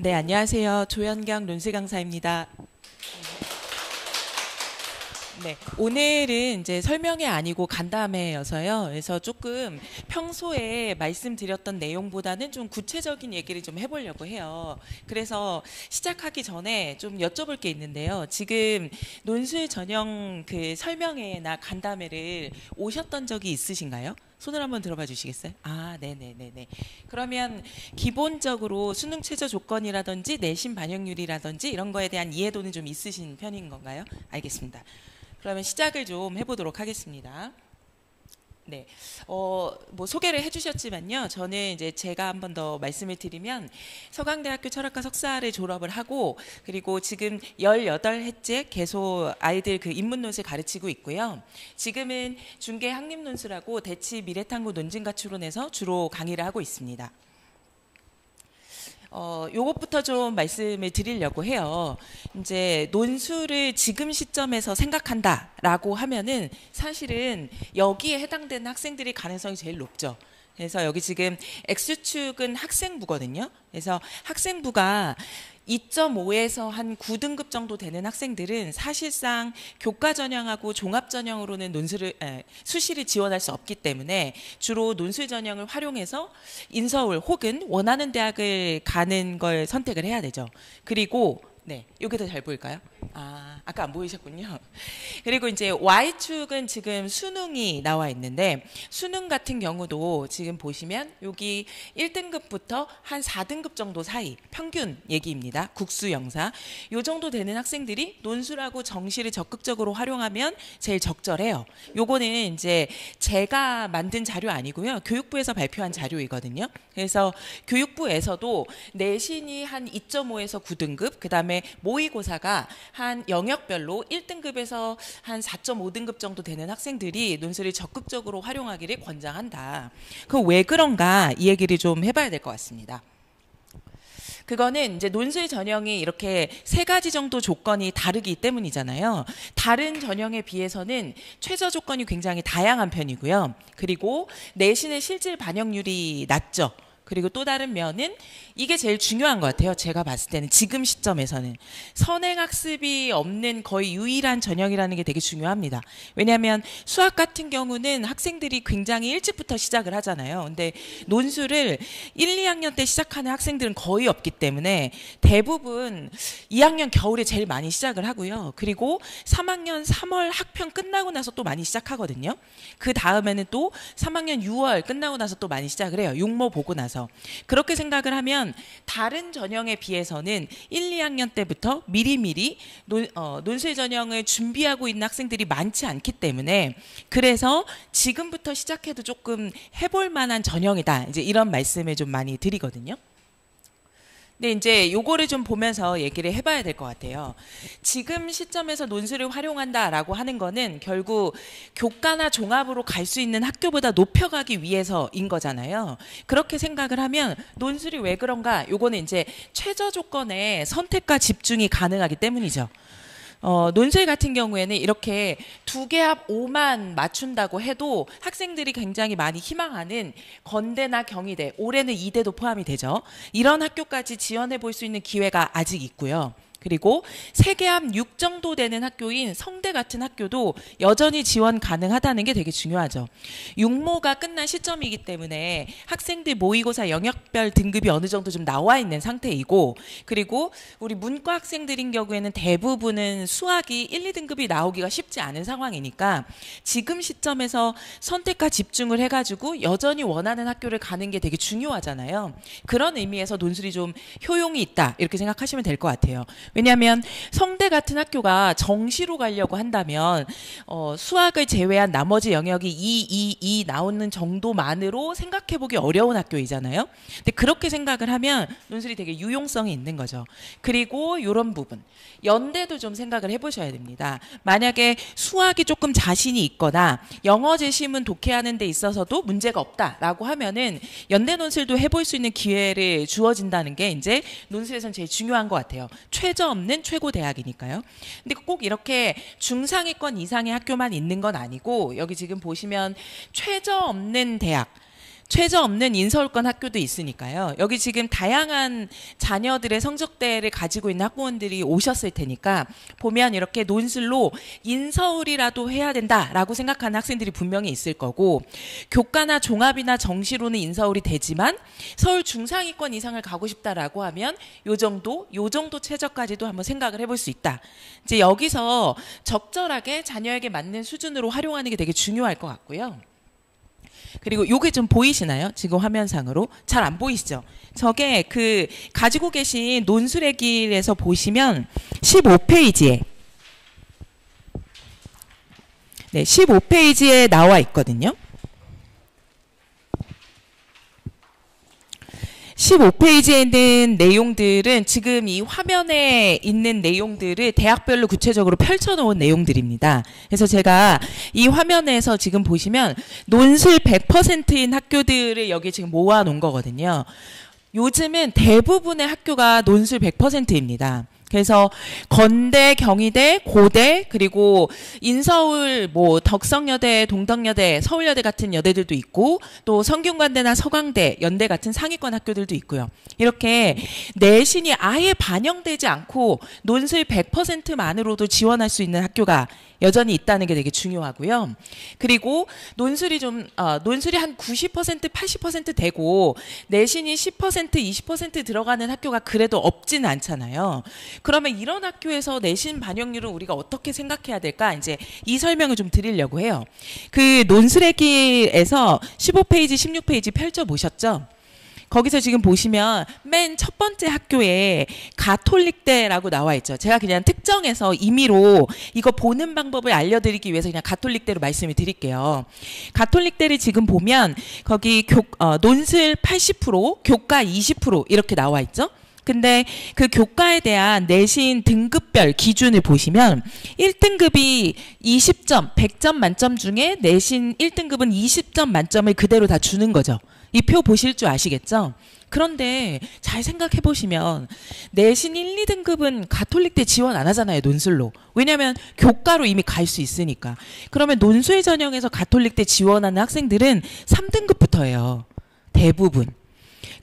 네, 안녕하세요. 조현경 논술 강사입니다. 네, 오늘은 이제 설명이 아니고 간담회여서요. 그래서 조금 평소에 말씀드렸던 내용보다는 좀 구체적인 얘기를 좀 해보려고 해요. 그래서 시작하기 전에 좀 여쭤볼 게 있는데요. 지금 논술 전형 그 설명회나 간담회를 오셨던 적이 있으신가요? 손을 한번 들어봐 주시겠어요? 아, 네네네네. 그러면 기본적으로 수능 최저 조건이라든지 내신 반영률이라든지 이런 거에 대한 이해도는 좀 있으신 편인 건가요? 알겠습니다. 그러면 시작을 좀 해보도록 하겠습니다. 네, 뭐 소개를 해주셨지만요. 저는 이제 제가 한 번 더 말씀을 드리면 서강대학교 철학과 석사를 졸업을 하고 그리고 지금 18회째 계속 아이들 그 인문논술 가르치고 있고요. 지금은 중계 학립논술하고 대치 미래탐구 논증과 추론에서 주로 강의를 하고 있습니다. 요것부터 좀 말씀을 드리려고 해요. 이제 논술을 지금 시점에서 생각한다라고 하면은 사실은 여기에 해당되는 학생들이 가능성이 제일 높죠. 그래서 여기 지금 X축은 학생부거든요. 그래서 학생부가 2.5에서 한 9등급 정도 되는 학생들은 사실상 교과 전형하고 종합 전형으로는 수시를 지원할 수 없기 때문에 주로 논술 전형을 활용해서 인서울 혹은 원하는 대학을 가는 걸 선택을 해야 되죠. 그리고 네, 이게 더 잘 보일까요? 아까 안 보이셨군요. 그리고 이제 Y축은 지금 수능이 나와 있는데 수능 같은 경우도 지금 보시면 여기 1등급부터 한 4등급 정도 사이 평균 얘기입니다. 국수 영사. 요 정도 되는 학생들이 논술하고 정시를 적극적으로 활용하면 제일 적절해요. 요거는 이제 제가 만든 자료 아니고요. 교육부에서 발표한 자료이거든요. 그래서 교육부에서도 내신이 한 2.5에서 9등급, 그다음에 모의고사가 한 영역별로 1등급에서 한 4.5등급 정도 되는 학생들이 논술을 적극적으로 활용하기를 권장한다. 그럼 왜 그런가 이 얘기를 좀 해봐야 될 것 같습니다. 그거는 이제 논술 전형이 이렇게 3가지 정도 조건이 다르기 때문이잖아요. 다른 전형에 비해서는 최저 조건이 굉장히 다양한 편이고요. 그리고 내신의 실질 반영률이 낮죠. 그리고 또 다른 면은 이게 제일 중요한 것 같아요. 제가 봤을 때는 지금 시점에서는 선행학습이 없는 거의 유일한 전형이라는 게 되게 중요합니다. 왜냐하면 수학 같은 경우는 학생들이 굉장히 일찍부터 시작을 하잖아요. 근데 논술을 1, 2학년 때 시작하는 학생들은 거의 없기 때문에 대부분 2학년 겨울에 제일 많이 시작을 하고요. 그리고 3학년 3월 학평 끝나고 나서 또 많이 시작하거든요. 그 다음에는 또 3학년 6월 끝나고 나서 또 많이 시작을 해요. 육모 보고 나서. 그렇게 생각을 하면 다른 전형에 비해서는 1, 2학년 때부터 미리미리 논술 전형을 준비하고 있는 학생들이 많지 않기 때문에 그래서 지금부터 시작해도 조금 해볼 만한 전형이다. 이제 이런 말씀을 좀 많이 드리거든요. 근데 이제 요거를 좀 보면서 얘기를 해봐야 될 것 같아요. 지금 시점에서 논술을 활용한다라고 하는 거는 결국 교과나 종합으로 갈 수 있는 학교보다 높여가기 위해서인 거잖아요. 그렇게 생각을 하면 논술이 왜 그런가? 요거는 이제 최저 조건의 선택과 집중이 가능하기 때문이죠. 논술 같은 경우에는 이렇게 2개합 5만 맞춘다고 해도 학생들이 굉장히 많이 희망하는 건대나 경희대, 올해는 이대도 포함이 되죠. 이런 학교까지 지원해 볼 수 있는 기회가 아직 있고요. 그리고 3개합 6 정도 되는 학교인 성대 같은 학교도 여전히 지원 가능하다는 게 되게 중요하죠. 육모가 끝난 시점이기 때문에 학생들 모의고사 영역별 등급이 어느 정도 좀 나와 있는 상태이고 그리고 우리 문과 학생들인 경우에는 대부분은 수학이 1, 2등급이 나오기가 쉽지 않은 상황이니까 지금 시점에서 선택과 집중을 해가지고 여전히 원하는 학교를 가는 게 되게 중요하잖아요. 그런 의미에서 논술이 좀 효용이 있다 이렇게 생각하시면 될 것 같아요. 왜냐하면 성대 같은 학교가 정시로 가려고 한다면 수학을 제외한 나머지 영역이 2 나오는 정도만으로 생각해보기 어려운 학교이잖아요. 근데 그렇게 생각을 하면 논술이 되게 유용성이 있는 거죠. 그리고 이런 부분 연대도 좀 생각을 해보셔야 됩니다. 만약에 수학이 조금 자신이 있거나 영어 재심은 독해하는 데 있어서도 문제가 없다라고 하면은 연대 논술도 해볼 수 있는 기회를 주어진다는 게 이제 논술에서는 제일 중요한 것 같아요. 최저 없는 최고 대학이니까요. 근데 꼭 이렇게 중상위권 이상의 학교만 있는 건 아니고 여기 지금 보시면 최저 없는 대학 최저 없는 인서울권 학교도 있으니까요. 여기 지금 다양한 자녀들의 성적대를 가지고 있는 학부모들이 오셨을 테니까 보면 이렇게 논술로 인서울이라도 해야 된다라고 생각하는 학생들이 분명히 있을 거고, 교과나 종합이나 정시로는 인서울이 되지만 서울 중상위권 이상을 가고 싶다라고 하면 요 정도 최저까지도 한번 생각을 해볼 수 있다. 이제 여기서 적절하게 자녀에게 맞는 수준으로 활용하는 게 되게 중요할 것 같고요. 그리고 요게 좀 보이시나요? 지금 화면상으로 잘 안 보이시죠? 저게 그 가지고 계신 논술의 길에서 보시면 15페이지에 15페이지에 나와 있거든요. 15페이지에 있는 내용들은 지금 이 화면에 있는 내용들을 대학별로 구체적으로 펼쳐놓은 내용들입니다. 그래서 제가 이 화면에서 지금 보시면 논술 100%인 학교들을 여기 지금 모아놓은 거거든요. 요즘은 대부분의 학교가 논술 100%입니다. 그래서 건대, 경희대, 고대, 그리고 인서울, 뭐 덕성여대, 동덕여대, 서울여대 같은 여대들도 있고, 또 성균관대나 서강대, 연대 같은 상위권 학교들도 있고요. 이렇게 내신이 아예 반영되지 않고 논술 100%만으로도 지원할 수 있는 학교가 여전히 있다는 게 되게 중요하고요. 그리고 논술이 한 90%, 80% 되고 내신이 10%, 20% 들어가는 학교가 그래도 없지는 않잖아요. 그러면 이런 학교에서 내신 반영률은 우리가 어떻게 생각해야 될까? 이제 이 설명을 좀 드리려고 해요. 그 논술의 길에서 15페이지, 16페이지 펼쳐보셨죠? 거기서 지금 보시면 맨 첫 번째 학교에 가톨릭대라고 나와 있죠. 제가 그냥 특정해서 임의로 이거 보는 방법을 알려드리기 위해서 그냥 가톨릭대로 말씀을 드릴게요. 가톨릭대를 지금 보면 거기 논술 80%, 교과 20% 이렇게 나와 있죠. 근데 그 교과에 대한 내신 등급별 기준을 보시면 1등급이 20점, 100점 만점 중에 내신 1등급은 20점 만점을 그대로 다 주는 거죠. 이 표 보실 줄 아시겠죠? 그런데 잘 생각해 보시면 내신 1, 2등급은 가톨릭대 지원 안 하잖아요, 논술로. 왜냐하면 교과로 이미 갈 수 있으니까. 그러면 논술 전형에서 가톨릭대 지원하는 학생들은 3등급부터예요. 대부분.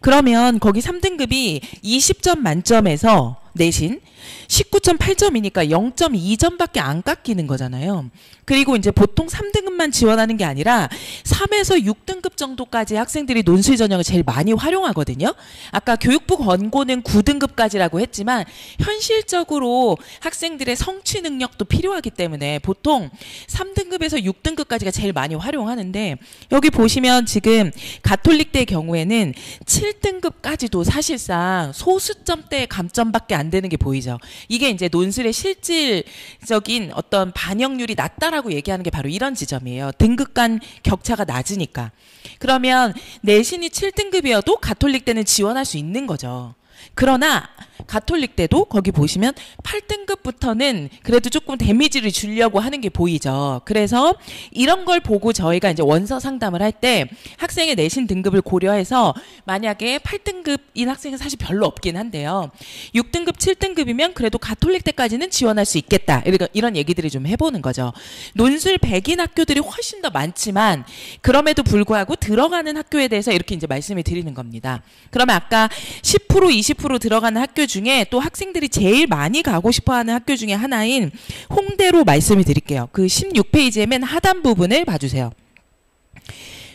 그러면 거기 3등급이 20점 만점에서 내신 19.8점이니까 0.2점밖에 안 깎이는 거잖아요. 그리고 이제 보통 3등급만 지원하는 게 아니라 3에서 6등급 정도까지 학생들이 논술 전형을 제일 많이 활용하거든요. 아까 교육부 권고는 9등급까지라고 했지만 현실적으로 학생들의 성취 능력도 필요하기 때문에 보통 3등급에서 6등급까지가 제일 많이 활용하는데, 여기 보시면 지금 가톨릭대의 경우에는 7등급까지도 사실상 소수점대의 감점밖에 안 되는 게 보이죠. 이게 이제 논술의 실질적인 어떤 반영률이 낮다라고 얘기하는 게 바로 이런 지점이에요. 등급 간 격차가 낮으니까. 그러면 내신이 7등급이어도 가톨릭대는 지원할 수 있는 거죠. 그러나 가톨릭대도 거기 보시면 8등급부터는 그래도 조금 데미지를 주려고 하는 게 보이죠. 그래서 이런 걸 보고 저희가 이제 원서 상담을 할 때 학생의 내신 등급을 고려해서 만약에 8등급인 학생은 사실 별로 없긴 한데요. 6등급, 7등급이면 그래도 가톨릭대까지는 지원할 수 있겠다. 이런 얘기들을 좀 해보는 거죠. 논술 100인 학교들이 훨씬 더 많지만 그럼에도 불구하고 들어가는 학교에 대해서 이렇게 이제 말씀을 드리는 겁니다. 그러면 아까 10%, 20% 들어가는 학교 중에 또 학생들이 제일 많이 가고 싶어하는 학교 중에 하나인 홍대로 말씀을 드릴게요. 그 16페이지의 맨 하단 부분을 봐주세요.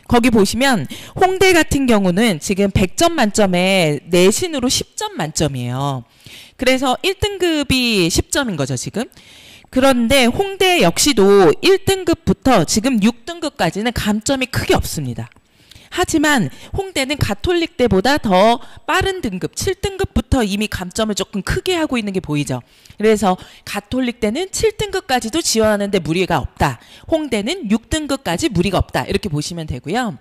거기 보시면 홍대 같은 경우는 지금 100점 만점에 내신으로 10점 만점이에요. 그래서 1등급이 10점인 거죠, 지금. 그런데 홍대 역시도 1등급부터 지금 6등급까지는 감점이 크게 없습니다. 하지만 홍대는 가톨릭대보다 더 빠른 등급 7등급부터 이미 감점을 조금 크게 하고 있는 게 보이죠. 그래서 가톨릭대는 7등급까지도 지원하는데 무리가 없다. 홍대는 6등급까지 무리가 없다. 이렇게 보시면 되고요.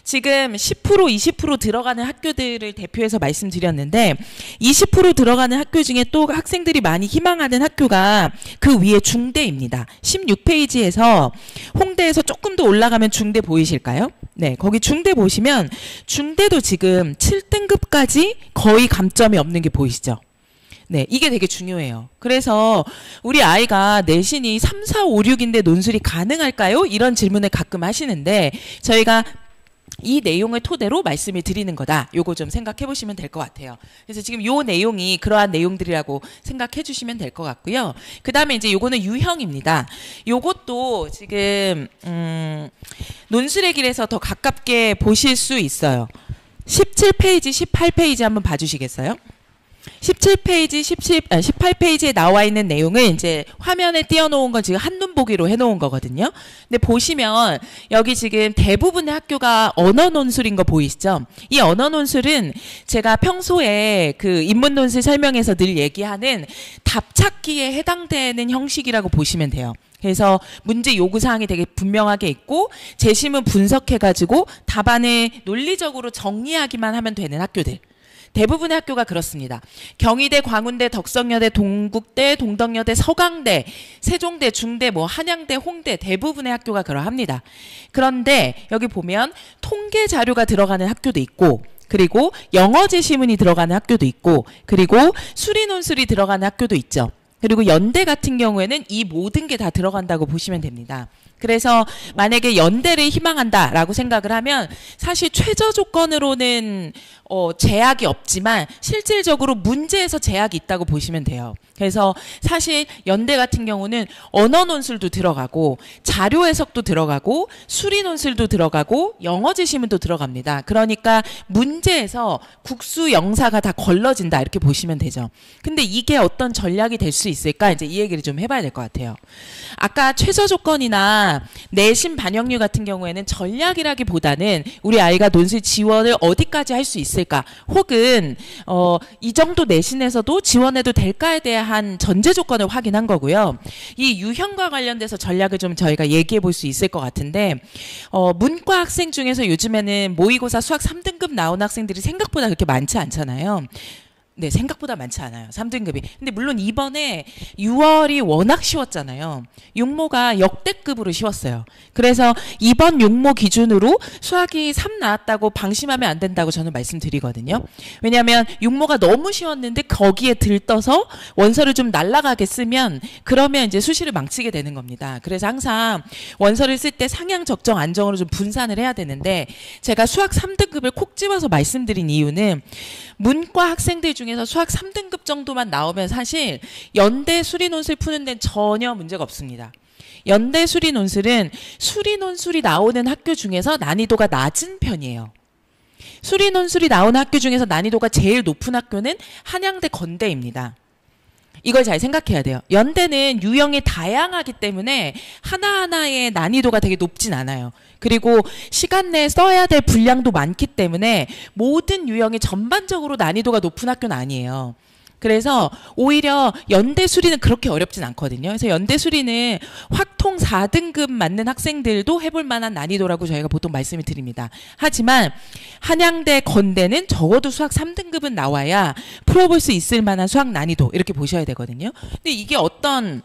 지금 10%, 20% 들어가는 학교들을 대표해서 말씀드렸는데 20% 들어가는 학교 중에 또 학생들이 많이 희망하는 학교가 그 위에 중대입니다. 16페이지에서 홍대에서 조금 더 올라가면 중대 보이실까요? 네, 거기 중대 보시면 중대도 지금 7등급까지 거의 감점이 없는 게 보이시죠? 네, 이게 되게 중요해요. 그래서 우리 아이가 내신이 3, 4, 5, 6인데 논술이 가능할까요? 이런 질문을 가끔 하시는데 저희가 이 내용을 토대로 말씀을 드리는 거다. 요거 좀 생각해 보시면 될 것 같아요. 그래서 지금 요 내용이 그러한 내용들이라고 생각해 주시면 될 것 같고요. 그 다음에 이제 요거는 유형입니다. 요것도 지금 논술의 길에서 더 가깝게 보실 수 있어요. 17페이지, 18페이지 한번 봐주시겠어요? 17페이지, 18페이지에 나와 있는 내용을 이제 화면에 띄워놓은 건 지금 한눈 보기로 해놓은 거거든요. 근데 보시면 여기 지금 대부분의 학교가 언어 논술인 거 보이시죠? 이 언어 논술은 제가 평소에 그 인문 논술 설명에서 늘 얘기하는 답찾기에 해당되는 형식이라고 보시면 돼요. 그래서 문제 요구사항이 되게 분명하게 있고 재심은 분석해가지고 답안을 논리적으로 정리하기만 하면 되는 학교들. 대부분의 학교가 그렇습니다. 경희대, 광운대, 덕성여대, 동국대, 동덕여대, 서강대, 세종대, 중대, 뭐 한양대, 홍대 대부분의 학교가 그러합니다. 그런데 여기 보면 통계 자료가 들어가는 학교도 있고 그리고 영어 제시문이 들어가는 학교도 있고 그리고 수리 논술이 들어가는 학교도 있죠. 그리고 연대 같은 경우에는 이 모든 게 다 들어간다고 보시면 됩니다. 그래서 만약에 연대를 희망한다라고 생각을 하면 사실 최저 조건으로는 제약이 없지만 실질적으로 문제에서 제약이 있다고 보시면 돼요. 그래서 사실 연대 같은 경우는 언어 논술도 들어가고 자료 해석도 들어가고 수리 논술도 들어가고 영어 제시문도 들어갑니다. 그러니까 문제에서 국수 영사가 다 걸러진다 이렇게 보시면 되죠. 근데 이게 어떤 전략이 될 수 있을까? 이제 이 얘기를 좀 해봐야 될 것 같아요. 아까 최저 조건이나 내신 반영률 같은 경우에는 전략이라기보다는 우리 아이가 논술 지원을 어디까지 할 수 있을까? 혹은 이 정도 내신에서도 지원해도 될까에 대한 전제 조건을 확인한 거고요. 이 유형과 관련돼서 전략을 좀 저희가 얘기해 볼 수 있을 것 같은데 문과 학생 중에서 요즘에는 모의고사 수학 3등급 나온 학생들이 생각보다 그렇게 많지 않잖아요. 네, 생각보다 많지 않아요. 3등급이. 근데 물론 이번에 6월이 워낙 쉬웠잖아요. 육모가 역대급으로 쉬웠어요. 그래서 이번 육모 기준으로 수학이 3 나왔다고 방심하면 안 된다고 저는 말씀드리거든요. 왜냐하면 육모가 너무 쉬웠는데 거기에 들떠서 원서를 좀 날아가게 쓰면 그러면 이제 수시를 망치게 되는 겁니다. 그래서 항상 원서를 쓸 때 상향, 적정, 안정으로 좀 분산을 해야 되는데 제가 수학 3등급을 콕 집어서 말씀드린 이유는 문과 학생들 중에서 수학 3등급 정도만 나오면 사실 연대 수리 논술 푸는 데는 전혀 문제가 없습니다. 연대 수리 논술은 수리 논술이 나오는 학교 중에서 난이도가 낮은 편이에요. 수리 논술이 나오는 학교 중에서 난이도가 제일 높은 학교는 한양대, 건대입니다. 이걸 잘 생각해야 돼요. 연대는 유형이 다양하기 때문에 하나하나의 난이도가 되게 높진 않아요. 그리고 시간 내에 써야 될 분량도 많기 때문에 모든 유형이 전반적으로 난이도가 높은 학교는 아니에요. 그래서 오히려 연대 수리는 그렇게 어렵진 않거든요. 그래서 연대 수리는 확통 4등급 맞는 학생들도 해볼 만한 난이도라고 저희가 보통 말씀을 드립니다. 하지만 한양대, 건대는 적어도 수학 3등급은 나와야 풀어볼 수 있을 만한 수학 난이도 이렇게 보셔야 되거든요. 근데 이게 어떤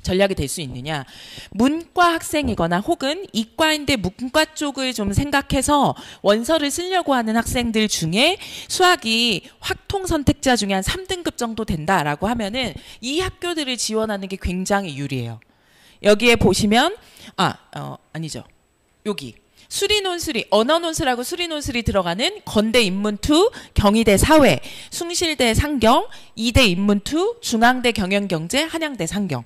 전략이 될 수 있느냐. 문과 학생이거나 혹은 이과인데 문과 쪽을 좀 생각해서 원서를 쓰려고 하는 학생들 중에 수학이 확통 선택자 중에 한 3등급 정도 된다라고 하면은 이 학교들을 지원하는 게 굉장히 유리해요. 여기에 보시면 아니죠. 여기 수리 논술이 언어 논술하고 수리 논술이 들어가는 건대 인문2, 경희대 사회, 숭실대 상경, 이대 인문2, 중앙대 경영경제, 한양대 상경.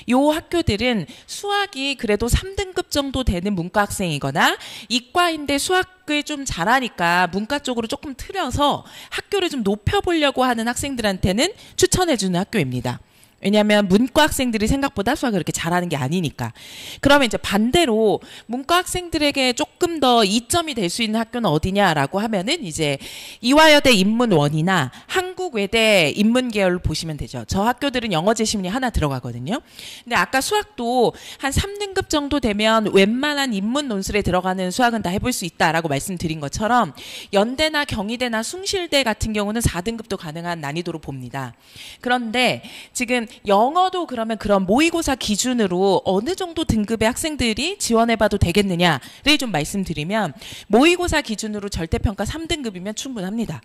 요 학교들은 수학이 그래도 3등급 정도 되는 문과 학생이거나 이과인데 수학을 좀 잘하니까 문과 쪽으로 조금 틀어서 학교를 좀 높여보려고 하는 학생들한테는 추천해주는 학교입니다. 왜냐하면 문과 학생들이 생각보다 수학을 그렇게 잘하는 게 아니니까. 그러면 이제 반대로 문과 학생들에게 조금 더 이점이 될 수 있는 학교는 어디냐라고 하면은 이제 이화여대 인문원이나 한국외대 인문계열로 보시면 되죠. 저 학교들은 영어 제시문이 하나 들어가거든요. 근데 아까 수학도 한 3등급 정도 되면 웬만한 인문 논술에 들어가는 수학은 다 해볼 수 있다라고 말씀드린 것처럼 연대나 경희대나 숭실대 같은 경우는 4등급도 가능한 난이도로 봅니다. 그런데 지금 영어도 그러면 그런 모의고사 기준으로 어느 정도 등급의 학생들이 지원해봐도 되겠느냐를 좀 말씀드리면 모의고사 기준으로 절대평가 3등급이면 충분합니다.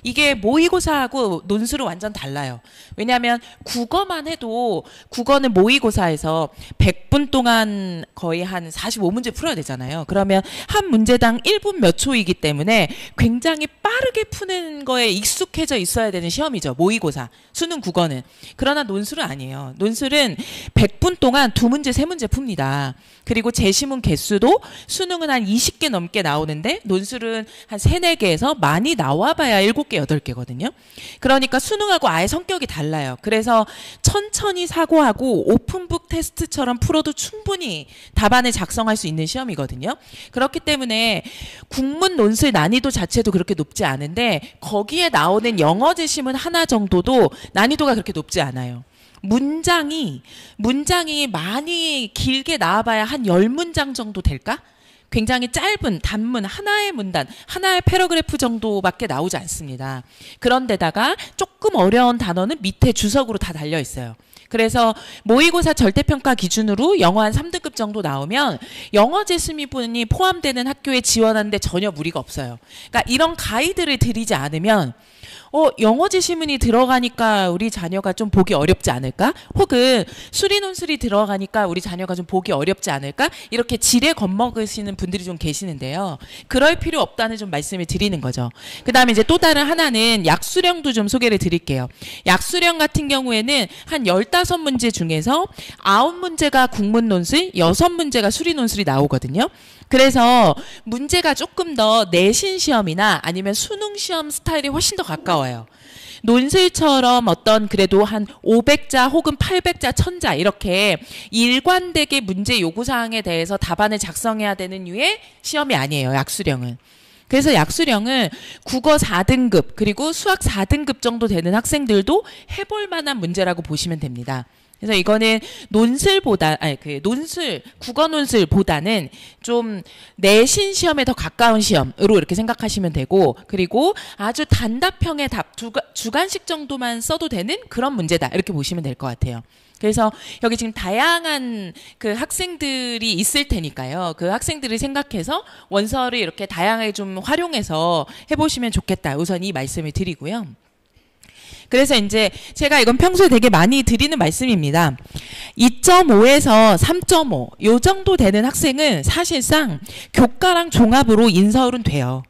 이게 모의고사하고 논술은 완전 달라요. 왜냐하면 국어만 해도 국어는 모의고사에서 100분 동안 거의 한 45문제 풀어야 되잖아요. 그러면 한 문제당 1분 몇 초이기 때문에 굉장히 빠르게 푸는 거에 익숙해져 있어야 되는 시험이죠. 모의고사, 수능 국어는. 그러나 논술은 아니에요. 논술은 100분 동안 2문제, 3문제 풉니다. 그리고 제시문 개수도 수능은 한 20개 넘게 나오는데 논술은 한 3, 4개에서 많이 나와봐야 7개, 8개거든요. 그러니까 수능하고 아예 성격이 달라요. 그래서 천천히 사고하고 오픈북 테스트처럼 풀어도 충분히 답안을 작성할 수 있는 시험이거든요. 그렇기 때문에 국문 논술 난이도 자체도 그렇게 높지 않은데 거기에 나오는 영어 제시문 하나 정도도 난이도가 그렇게 높지 않아요. 문장이 많이 길게 나와봐야 한 10문장 정도 될까? 굉장히 짧은 단문 하나의 문단, 하나의 패러그래프 정도밖에 나오지 않습니다. 그런데다가 조금 어려운 단어는 밑에 주석으로 다 달려 있어요. 그래서 모의고사 절대평가 기준으로 영어 한 3등급 정도 나오면 영어 제시문이 포함되는 학교에 지원하는데 전혀 무리가 없어요. 그러니까 이런 가이드를 드리지 않으면 영어 제시문이 들어가니까 우리 자녀가 좀 보기 어렵지 않을까? 혹은 수리논술이 들어가니까 우리 자녀가 좀 보기 어렵지 않을까? 이렇게 지레 겁먹으시는 분들이 좀 계시는데요. 그럴 필요 없다는 좀 말씀을 드리는 거죠. 그 다음에 이제 또 다른 하나는 약수령도 좀 소개를 드릴게요. 약수령 같은 경우에는 한 15문제 중에서 9문제가 국문논술, 6문제가 수리논술이 나오거든요. 그래서 문제가 조금 더 내신 시험이나 아니면 수능 시험 스타일이 훨씬 더 가까워요. 논술처럼 어떤 그래도 한 500자 혹은 800자, 1000자 이렇게 일관되게 문제 요구사항에 대해서 답안을 작성해야 되는 류의 시험이 아니에요. 약수령은. 그래서 약수령은 국어 4등급 그리고 수학 4등급 정도 되는 학생들도 해볼 만한 문제라고 보시면 됩니다. 그래서 이거는 국어 논술보다는 좀 내신 시험에 더 가까운 시험으로 이렇게 생각하시면 되고, 그리고 아주 단답형의 답 주관식 정도만 써도 되는 그런 문제다 이렇게 보시면 될 것 같아요. 그래서 여기 지금 다양한 그 학생들이 있을 테니까요. 그 학생들을 생각해서 원서를 이렇게 다양하게 좀 활용해서 해보시면 좋겠다. 우선 이 말씀을 드리고요. 그래서 이제 제가 이건 평소에 되게 많이 드리는 말씀입니다. 2.5에서 3.5 요 정도 되는 학생은 사실상 교과랑 종합으로 인서울은 돼요.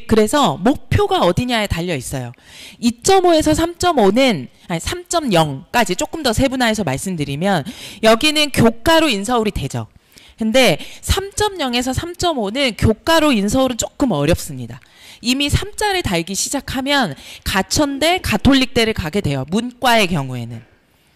그래서 목표가 어디냐에 달려 있어요. 2.5에서 3.5는 3.0까지 조금 더 세분화해서 말씀드리면 여기는 교과로 인서울이 되죠. 근데 3.0에서 3.5는 교과로 인서울은 조금 어렵습니다. 이미 3자를 달기 시작하면 가천대, 가톨릭대를 가게 돼요. 문과의 경우에는.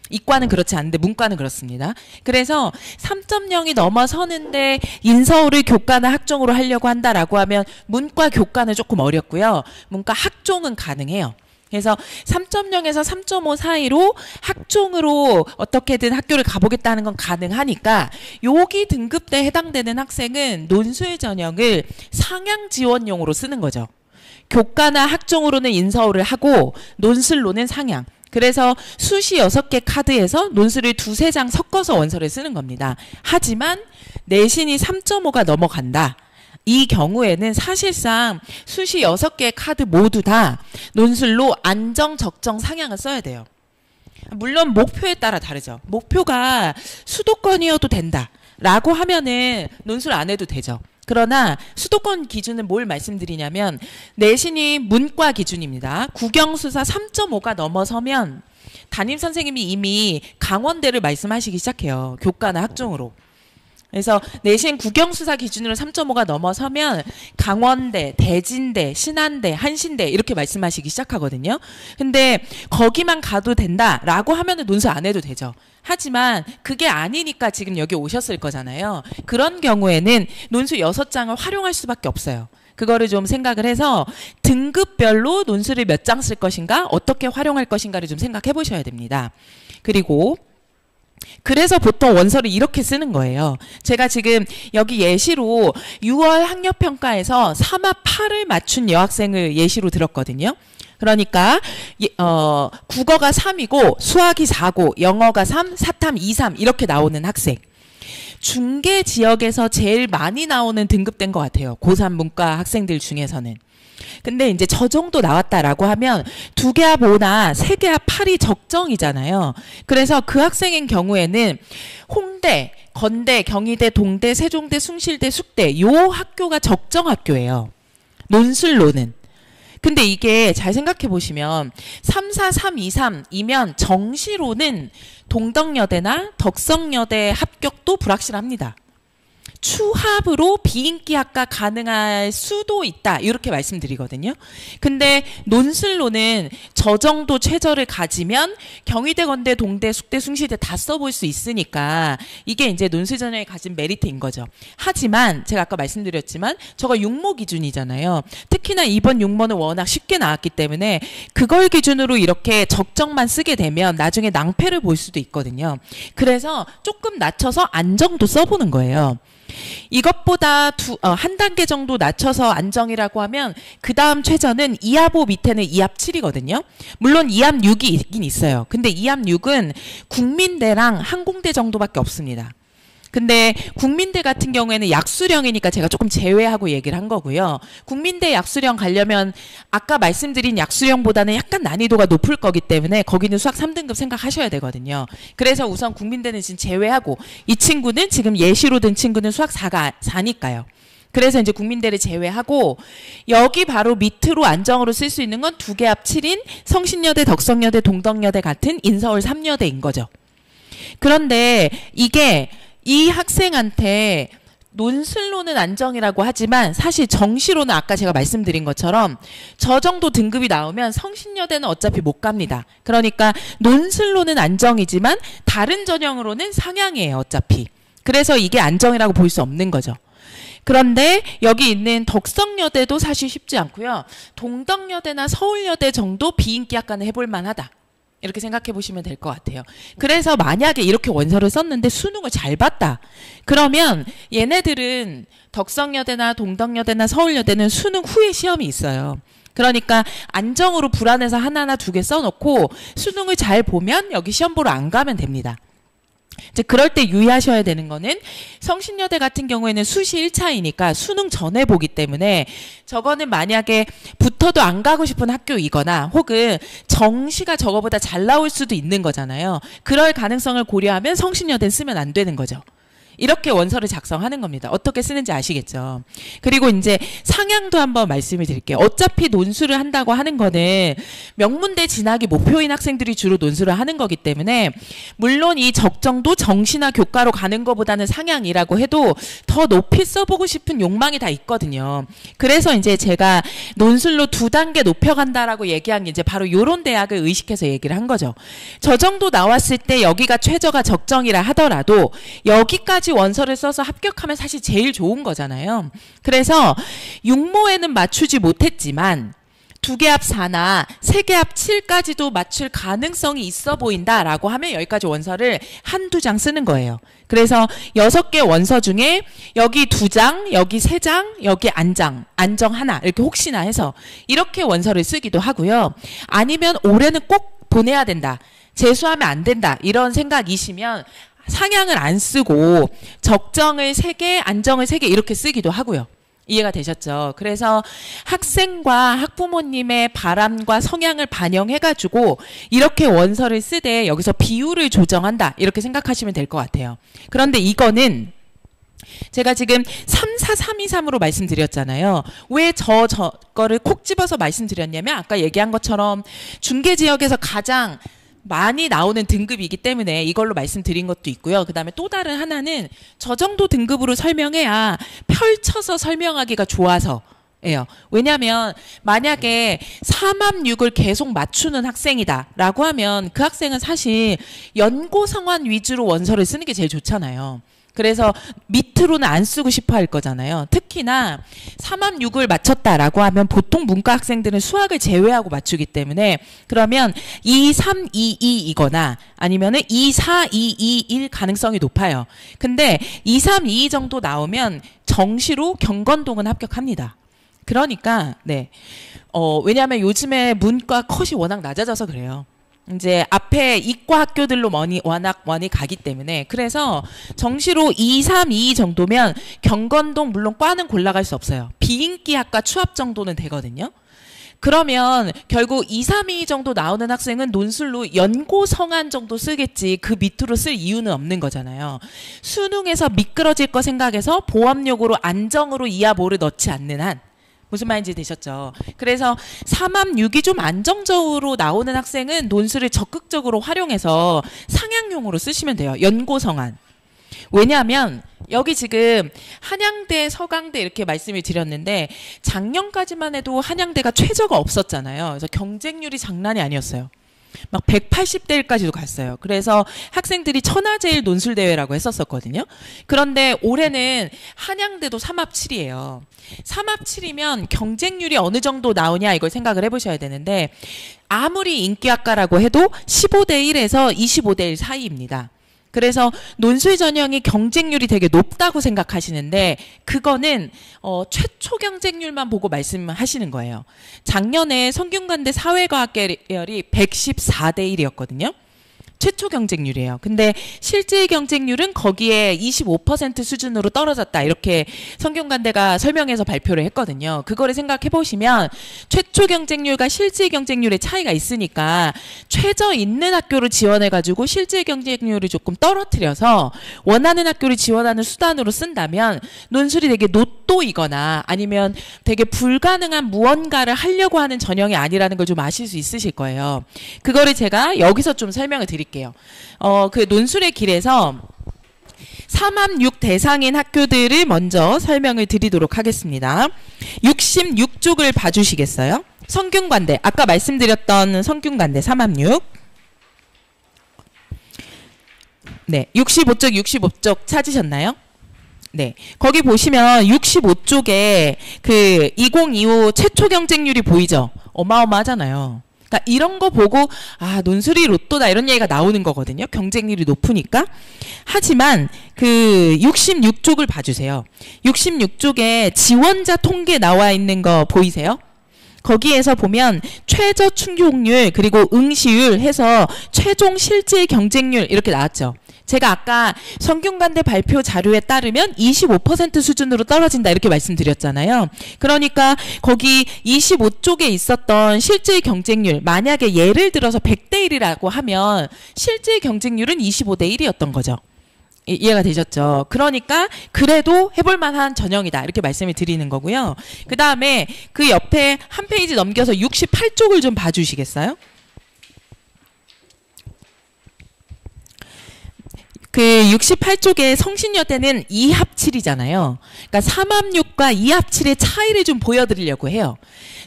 이과는 그렇지 않은데 문과는 그렇습니다. 그래서 3.0이 넘어서는데 인서울을 교과나 학종으로 하려고 한다라고 하면 문과 교과는 조금 어렵고요. 문과 학종은 가능해요. 그래서 3.0에서 3.5 사이로 학종으로 어떻게든 학교를 가보겠다는 건 가능하니까 여기 등급대에 해당되는 학생은 논술 전형을 상향 지원용으로 쓰는 거죠. 교과나 학종으로는 인서울을 하고 논술로는 상향. 그래서 수시 6개 카드에서 논술을 2-3장 섞어서 원서를 쓰는 겁니다. 하지만 내신이 3.5가 넘어간다. 이 경우에는 사실상 수시 6개 카드 모두 다 논술로 안정, 적정, 상향을 써야 돼요. 물론 목표에 따라 다르죠. 목표가 수도권이어도 된다라고 하면은 논술 안 해도 되죠. 그러나 수도권 기준은 뭘 말씀드리냐면 내신이 문과 기준입니다. 국영수사 3.5가 넘어서면 담임선생님이 이미 강원대를 말씀하시기 시작해요. 교과나 학종으로. 그래서 내신 국영수사 기준으로 3.5가 넘어서면 강원대, 대진대, 신한대, 한신대 이렇게 말씀하시기 시작하거든요. 근데 거기만 가도 된다라고 하면은 논술 안 해도 되죠. 하지만 그게 아니니까 지금 여기 오셨을 거잖아요. 그런 경우에는 논술 6장을 활용할 수밖에 없어요. 그거를 좀 생각을 해서 등급별로 논술을 몇 장 쓸 것인가, 어떻게 활용할 것인가를 좀 생각해 보셔야 됩니다. 그리고 그래서 보통 원서를 이렇게 쓰는 거예요. 제가 지금 여기 예시로 6월 학력평가에서 3화 8을 맞춘 여학생을 예시로 들었거든요. 그러니까 국어가 3이고 수학이 4고 영어가 3, 사탐 2, 3 이렇게 나오는 학생. 중계 지역에서 제일 많이 나오는 등급대인 것 같아요. 고3 문과 학생들 중에서는. 근데 이제 저 정도 나왔다라고 하면 2개합 5나 3개합 8이 적정이잖아요. 그래서 그 학생인 경우에는 홍대, 건대, 경희대, 동대, 세종대, 숭실대, 숙대 요 학교가 적정 학교예요. 논술로는. 근데 이게 잘 생각해 보시면 34323이면 정시로는 동덕여대나 덕성여대 합격도 불확실합니다. 추합으로 비인기학과 가능할 수도 있다 이렇게 말씀드리거든요. 근데 논술로는 저 정도 최저를 가지면 경희대, 건대, 동대, 숙대, 숭실대 다 써볼 수 있으니까 이게 이제 논술 전형이 가진 메리트인 거죠. 하지만 제가 아까 말씀드렸지만 저거 육모 기준이잖아요. 특히나 이번 육모는 워낙 쉽게 나왔기 때문에 그걸 기준으로 이렇게 적정만 쓰게 되면 나중에 낭패를 볼 수도 있거든요. 그래서 조금 낮춰서 안정도 써보는 거예요. 이것보다 한 단계 정도 낮춰서 안정이라고 하면 그 다음 최저는 2합 5 밑에는 2합 7이거든요. 물론 2합 6이 있긴 있어요. 근데 2합 6은 국민대랑 항공대 정도밖에 없습니다. 근데 국민대 같은 경우에는 약수령이니까 제가 조금 제외하고 얘기를 한 거고요. 국민대 약수령 가려면 아까 말씀드린 약수령보다는 약간 난이도가 높을 거기 때문에 거기는 수학 3등급 생각하셔야 되거든요. 그래서 우선 국민대는 지금 제외하고 이 친구는 지금 예시로 든 친구는 수학 4니까요. 그래서 이제 국민대를 제외하고 여기 바로 밑으로 안정으로 쓸 수 있는 건 2개합 7인 성신여대, 덕성여대, 동덕여대 같은 인서울 3여대인 거죠. 그런데 이게 이 학생한테 논술로는 안정이라고 하지만 사실 정시로는 아까 제가 말씀드린 것처럼 저 정도 등급이 나오면 성신여대는 어차피 못 갑니다. 그러니까 논술로는 안정이지만 다른 전형으로는 상향이에요. 어차피. 그래서 이게 안정이라고 볼 수 없는 거죠. 그런데 여기 있는 덕성여대도 사실 쉽지 않고요. 동덕여대나 서울여대 정도 비인기학과는 해볼 만하다. 이렇게 생각해 보시면 될 것 같아요. 그래서 만약에 이렇게 원서를 썼는데 수능을 잘 봤다. 그러면 얘네들은 덕성여대나 동덕여대나 서울여대는 수능 후에 시험이 있어요. 그러니까 안정으로 불안해서 하나나 2개 써놓고 수능을 잘 보면 여기 시험 보러 안 가면 됩니다. 이제 그럴 때 유의하셔야 되는 거는 성신여대 같은 경우에는 수시 1차이니까 수능 전에 보기 때문에 저거는 만약에 붙어도 안 가고 싶은 학교이거나 혹은 정시가 저거보다 잘 나올 수도 있는 거잖아요. 그럴 가능성을 고려하면 성신여대는 쓰면 안 되는 거죠. 이렇게 원서를 작성하는 겁니다. 어떻게 쓰는지 아시겠죠? 그리고 이제 상향도 한번 말씀을 드릴게요. 어차피 논술을 한다고 하는 거는 명문대 진학이 목표인 학생들이 주로 논술을 하는 거기 때문에 물론 이 적정도 정시나 교과로 가는 것보다는 상향이라고 해도 더 높이 써보고 싶은 욕망이 다 있거든요. 그래서 이제 제가 논술로 2단계 높여간다라고 얘기한 게 이제 바로 이런 대학을 의식해서 얘기를 한 거죠. 저 정도 나왔을 때 여기가 최저가 적정이라 하더라도 여기까지 원서를 써서 합격하면 사실 제일 좋은 거잖아요. 그래서 육모에는 맞추지 못했지만 2개합 4나 3개합 7까지도 맞출 가능성이 있어 보인다라고 하면 여기까지 원서를 1-2장 쓰는 거예요. 그래서 6개 원서 중에 여기 2장, 여기 3장, 여기 안정 하나 이렇게 혹시나 해서 이렇게 원서를 쓰기도 하고요. 아니면 올해는 꼭 보내야 된다. 재수하면 안 된다. 이런 생각이시면 상향을 안 쓰고 적정을 3개, 안정을 3개 이렇게 쓰기도 하고요. 이해가 되셨죠? 그래서 학생과 학부모님의 바람과 성향을 반영해가지고 이렇게 원서를 쓰되 여기서 비율을 조정한다. 이렇게 생각하시면 될 것 같아요. 그런데 이거는 제가 지금 34323으로 말씀드렸잖아요. 왜 저거를 콕 집어서 말씀드렸냐면 아까 얘기한 것처럼 중계지역에서 가장 많이 나오는 등급이기 때문에 이걸로 말씀드린 것도 있고요. 그 다음에 또 다른 하나는 저 정도 등급으로 설명해야 펼쳐서 설명하기가 좋아서 예요. 왜냐하면 만약에 3합 6을 계속 맞추는 학생이다 라고 하면 그 학생은 사실 연고성환 위주로 원서를 쓰는 게 제일 좋잖아요. 그래서 밑으로는 안 쓰고 싶어 할 거잖아요. 특히나 3합 6을 맞췄다라고 하면 보통 문과 학생들은 수학을 제외하고 맞추기 때문에 그러면 2, 3, 2, 2이거나 아니면은 2, 4, 2, 2, 1 가능성이 높아요. 근데 2, 3, 2 정도 나오면 정시로 경건동은 합격합니다. 그러니까 네. 왜냐하면 요즘에 문과 컷이 워낙 낮아져서 그래요. 이제 앞에 이과 학교들로 워낙 많이 가기 때문에 그래서 정시로 2, 3, 2 정도면 경건동 물론 과는 골라갈 수 없어요. 비인기학과 추합 정도는 되거든요. 그러면 결국 2, 3, 2 정도 나오는 학생은 논술로 연고성한 정도 쓰겠지 그 밑으로 쓸 이유는 없는 거잖아요. 수능에서 미끄러질 거 생각해서 보험료로 안정으로 이하 모를 넣지 않는 한 무슨 말인지 되셨죠? 그래서 3합 6이 좀 안정적으로 나오는 학생은 논술을 적극적으로 활용해서 상향용으로 쓰시면 돼요. 연고성한. 왜냐하면 여기 지금 한양대, 서강대 이렇게 말씀을 드렸는데 작년까지만 해도 한양대가 최저가 없었잖아요. 그래서 경쟁률이 장난이 아니었어요. 막 180대 1까지도 갔어요. 그래서 학생들이 천하제일 논술대회라고 했었거든요. 그런데 올해는 한양대도 3합 7이에요. 3합 7이면 경쟁률이 어느 정도 나오냐 이걸 생각을 해보셔야 되는데 아무리 인기학과라고 해도 15대 1에서 25대 1 사이입니다. 그래서 논술 전형이 경쟁률이 되게 높다고 생각하시는데 그거는 최초 경쟁률만 보고 말씀하시는 거예요. 작년에 성균관대 사회과학 계열이 114대 1이었거든요. 최초 경쟁률이에요. 근데 실제 경쟁률은 거기에 25% 수준으로 떨어졌다. 이렇게 성균관대가 설명해서 발표를 했거든요. 그거를 생각해 보시면 최초 경쟁률과 실제 경쟁률의 차이가 있으니까 최저 있는 학교를 지원해가지고 실제 경쟁률을 조금 떨어뜨려서 원하는 학교를 지원하는 수단으로 쓴다면 논술이 되게 노또이거나 아니면 되게 불가능한 무언가를 하려고 하는 전형이 아니라는 걸 좀 아실 수 있으실 거예요. 그거를 제가 여기서 좀 설명을 드릴게요. 그 논술의 길에서 3합 6 대상인 학교들을 먼저 설명을 드리도록 하겠습니다. 66쪽을 봐주시겠어요? 성균관대, 아까 말씀드렸던 성균관대 3합 6. 네, 65쪽 찾으셨나요? 네, 거기 보시면 65쪽에 그 2025 최초 경쟁률이 보이죠? 어마어마하잖아요. 그러니까 이런 거 보고 아 논술이 로또다 이런 얘기가 나오는 거거든요. 경쟁률이 높으니까. 하지만 그 66쪽을 봐주세요. 66쪽에 지원자 통계 나와 있는 거 보이세요? 거기에서 보면 최저 충족률 그리고 응시율 해서 최종 실제 경쟁률 이렇게 나왔죠. 제가 아까 성균관대 발표 자료에 따르면 25% 수준으로 떨어진다 이렇게 말씀드렸잖아요. 그러니까 거기 25쪽에 있었던 실제 경쟁률 만약에 예를 들어서 100대 1이라고 하면 실제 경쟁률은 25대 1이었던 거죠. 이해가 되셨죠? 그러니까 그래도 해볼 만한 전형이다 이렇게 말씀을 드리는 거고요. 그 다음에 그 옆에 한 페이지 넘겨서 68쪽을 좀 봐주시겠어요? 그 68쪽에 성신여대는 2합 7이잖아요. 그러니까 3합 6과 2합 7의 차이를 좀 보여드리려고 해요.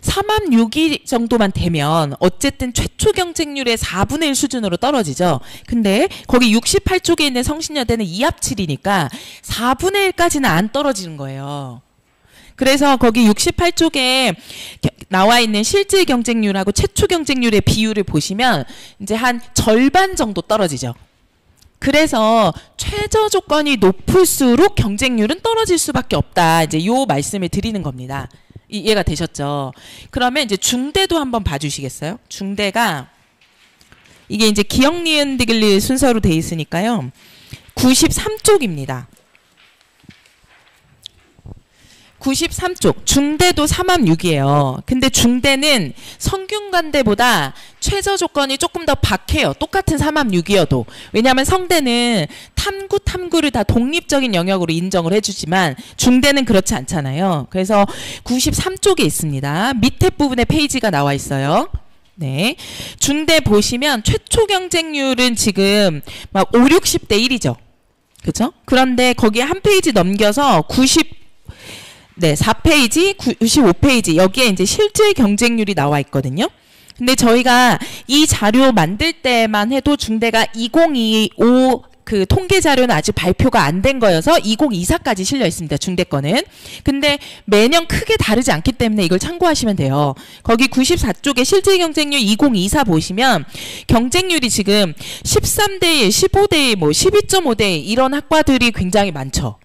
3합 6이 정도만 되면 어쨌든 최초 경쟁률의 4분의 1 수준으로 떨어지죠. 근데 거기 68쪽에 있는 성신여대는 2합 7이니까 4분의 1까지는 안 떨어지는 거예요. 그래서 거기 68쪽에 나와 있는 실제 경쟁률하고 최초 경쟁률의 비율을 보시면 이제 한 절반 정도 떨어지죠. 그래서 최저 조건이 높을수록 경쟁률은 떨어질 수밖에 없다. 이제 요 말씀을 드리는 겁니다. 이해가 되셨죠? 그러면 이제 중대도 한번 봐주시겠어요? 중대가 이게 이제 기역 니은 디귿리 순서로 돼 있으니까요. 93쪽입니다. 93쪽 중대도 3합 6이에요. 근데 중대는 성균관대보다 최저 조건이 조금 더 박해요. 똑같은 3합 6이어도. 왜냐하면 성대는 탐구를 다 독립적인 영역으로 인정을 해주지만 중대는 그렇지 않잖아요. 그래서 93쪽에 있습니다. 밑에 부분에 페이지가 나와 있어요. 네, 중대 보시면 최초 경쟁률은 지금 막 5, 60대 1이죠. 그렇죠? 그런데 거기에 한 페이지 넘겨서 4페이지, 95페이지 여기에 이제 실제 경쟁률이 나와 있거든요. 근데 저희가 이 자료 만들 때만 해도 중대가 2025 그 통계 자료는 아직 발표가 안 된 거여서 2024까지 실려 있습니다. 중대 거는. 근데 매년 크게 다르지 않기 때문에 이걸 참고하시면 돼요. 거기 94쪽에 실제 경쟁률 2024 보시면 경쟁률이 지금 13대 1, 15대 1, 뭐 12.5대 1 이런 학과들이 굉장히 많죠.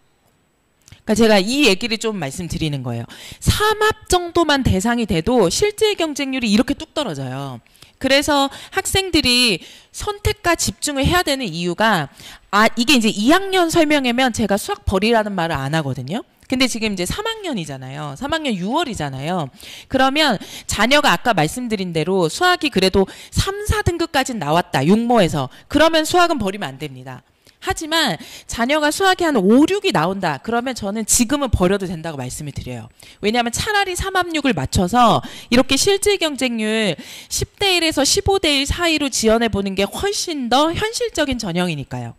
그러니까 제가 이 얘기를 좀 말씀드리는 거예요. 3합 정도만 대상이 돼도 실제 경쟁률이 이렇게 뚝 떨어져요. 그래서 학생들이 선택과 집중을 해야 되는 이유가 이게 이제 2학년 설명이면 제가 수학 버리라는 말을 안 하거든요. 근데 지금 이제 3학년이잖아요. 3학년 6월이잖아요. 그러면 자녀가 아까 말씀드린 대로 수학이 그래도 3, 4등급까지는 나왔다. 육모에서. 그러면 수학은 버리면 안 됩니다. 하지만 자녀가 수학이 한 5, 6이 나온다. 그러면 저는 지금은 버려도 된다고 말씀을 드려요. 왜냐하면 차라리 3, 6을 맞춰서 이렇게 실질 경쟁률 10대 1에서 15대 1 사이로 지원해 보는 게 훨씬 더 현실적인 전형이니까요.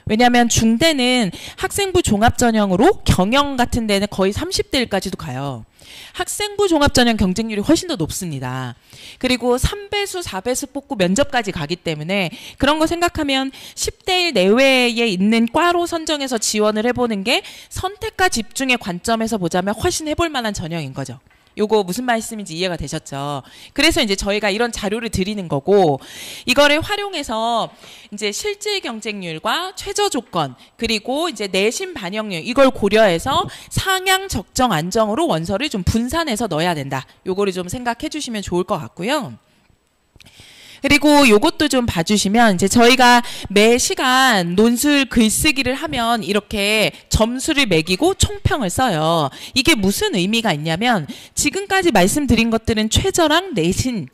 왜냐하면 중대는 학생부 종합전형으로 경영 같은 데는 거의 30대 1까지도 가요. 학생부 종합전형 경쟁률이 훨씬 더 높습니다. 그리고 3배수, 4배수 뽑고 면접까지 가기 때문에 그런 거 생각하면 10대 1 내외에 있는 과로 선정해서 지원을 해보는 게 선택과 집중의 관점에서 보자면 훨씬 해볼 만한 전형인 거죠. 요거 무슨 말씀인지 이해가 되셨죠? 그래서 이제 저희가 이런 자료를 드리는 거고, 이거를 활용해서 이제 실질 경쟁률과 최저 조건, 그리고 이제 내신 반영률, 이걸 고려해서 상향, 적정, 안정으로 원서를 좀 분산해서 넣어야 된다. 요거를 좀 생각해 주시면 좋을 것 같고요. 그리고 요것도 좀 봐주시면 이제 저희가 매 시간 논술 글쓰기를 하면 이렇게 점수를 매기고 총평을 써요. 이게 무슨 의미가 있냐면 지금까지 말씀드린 것들은 최저랑 내신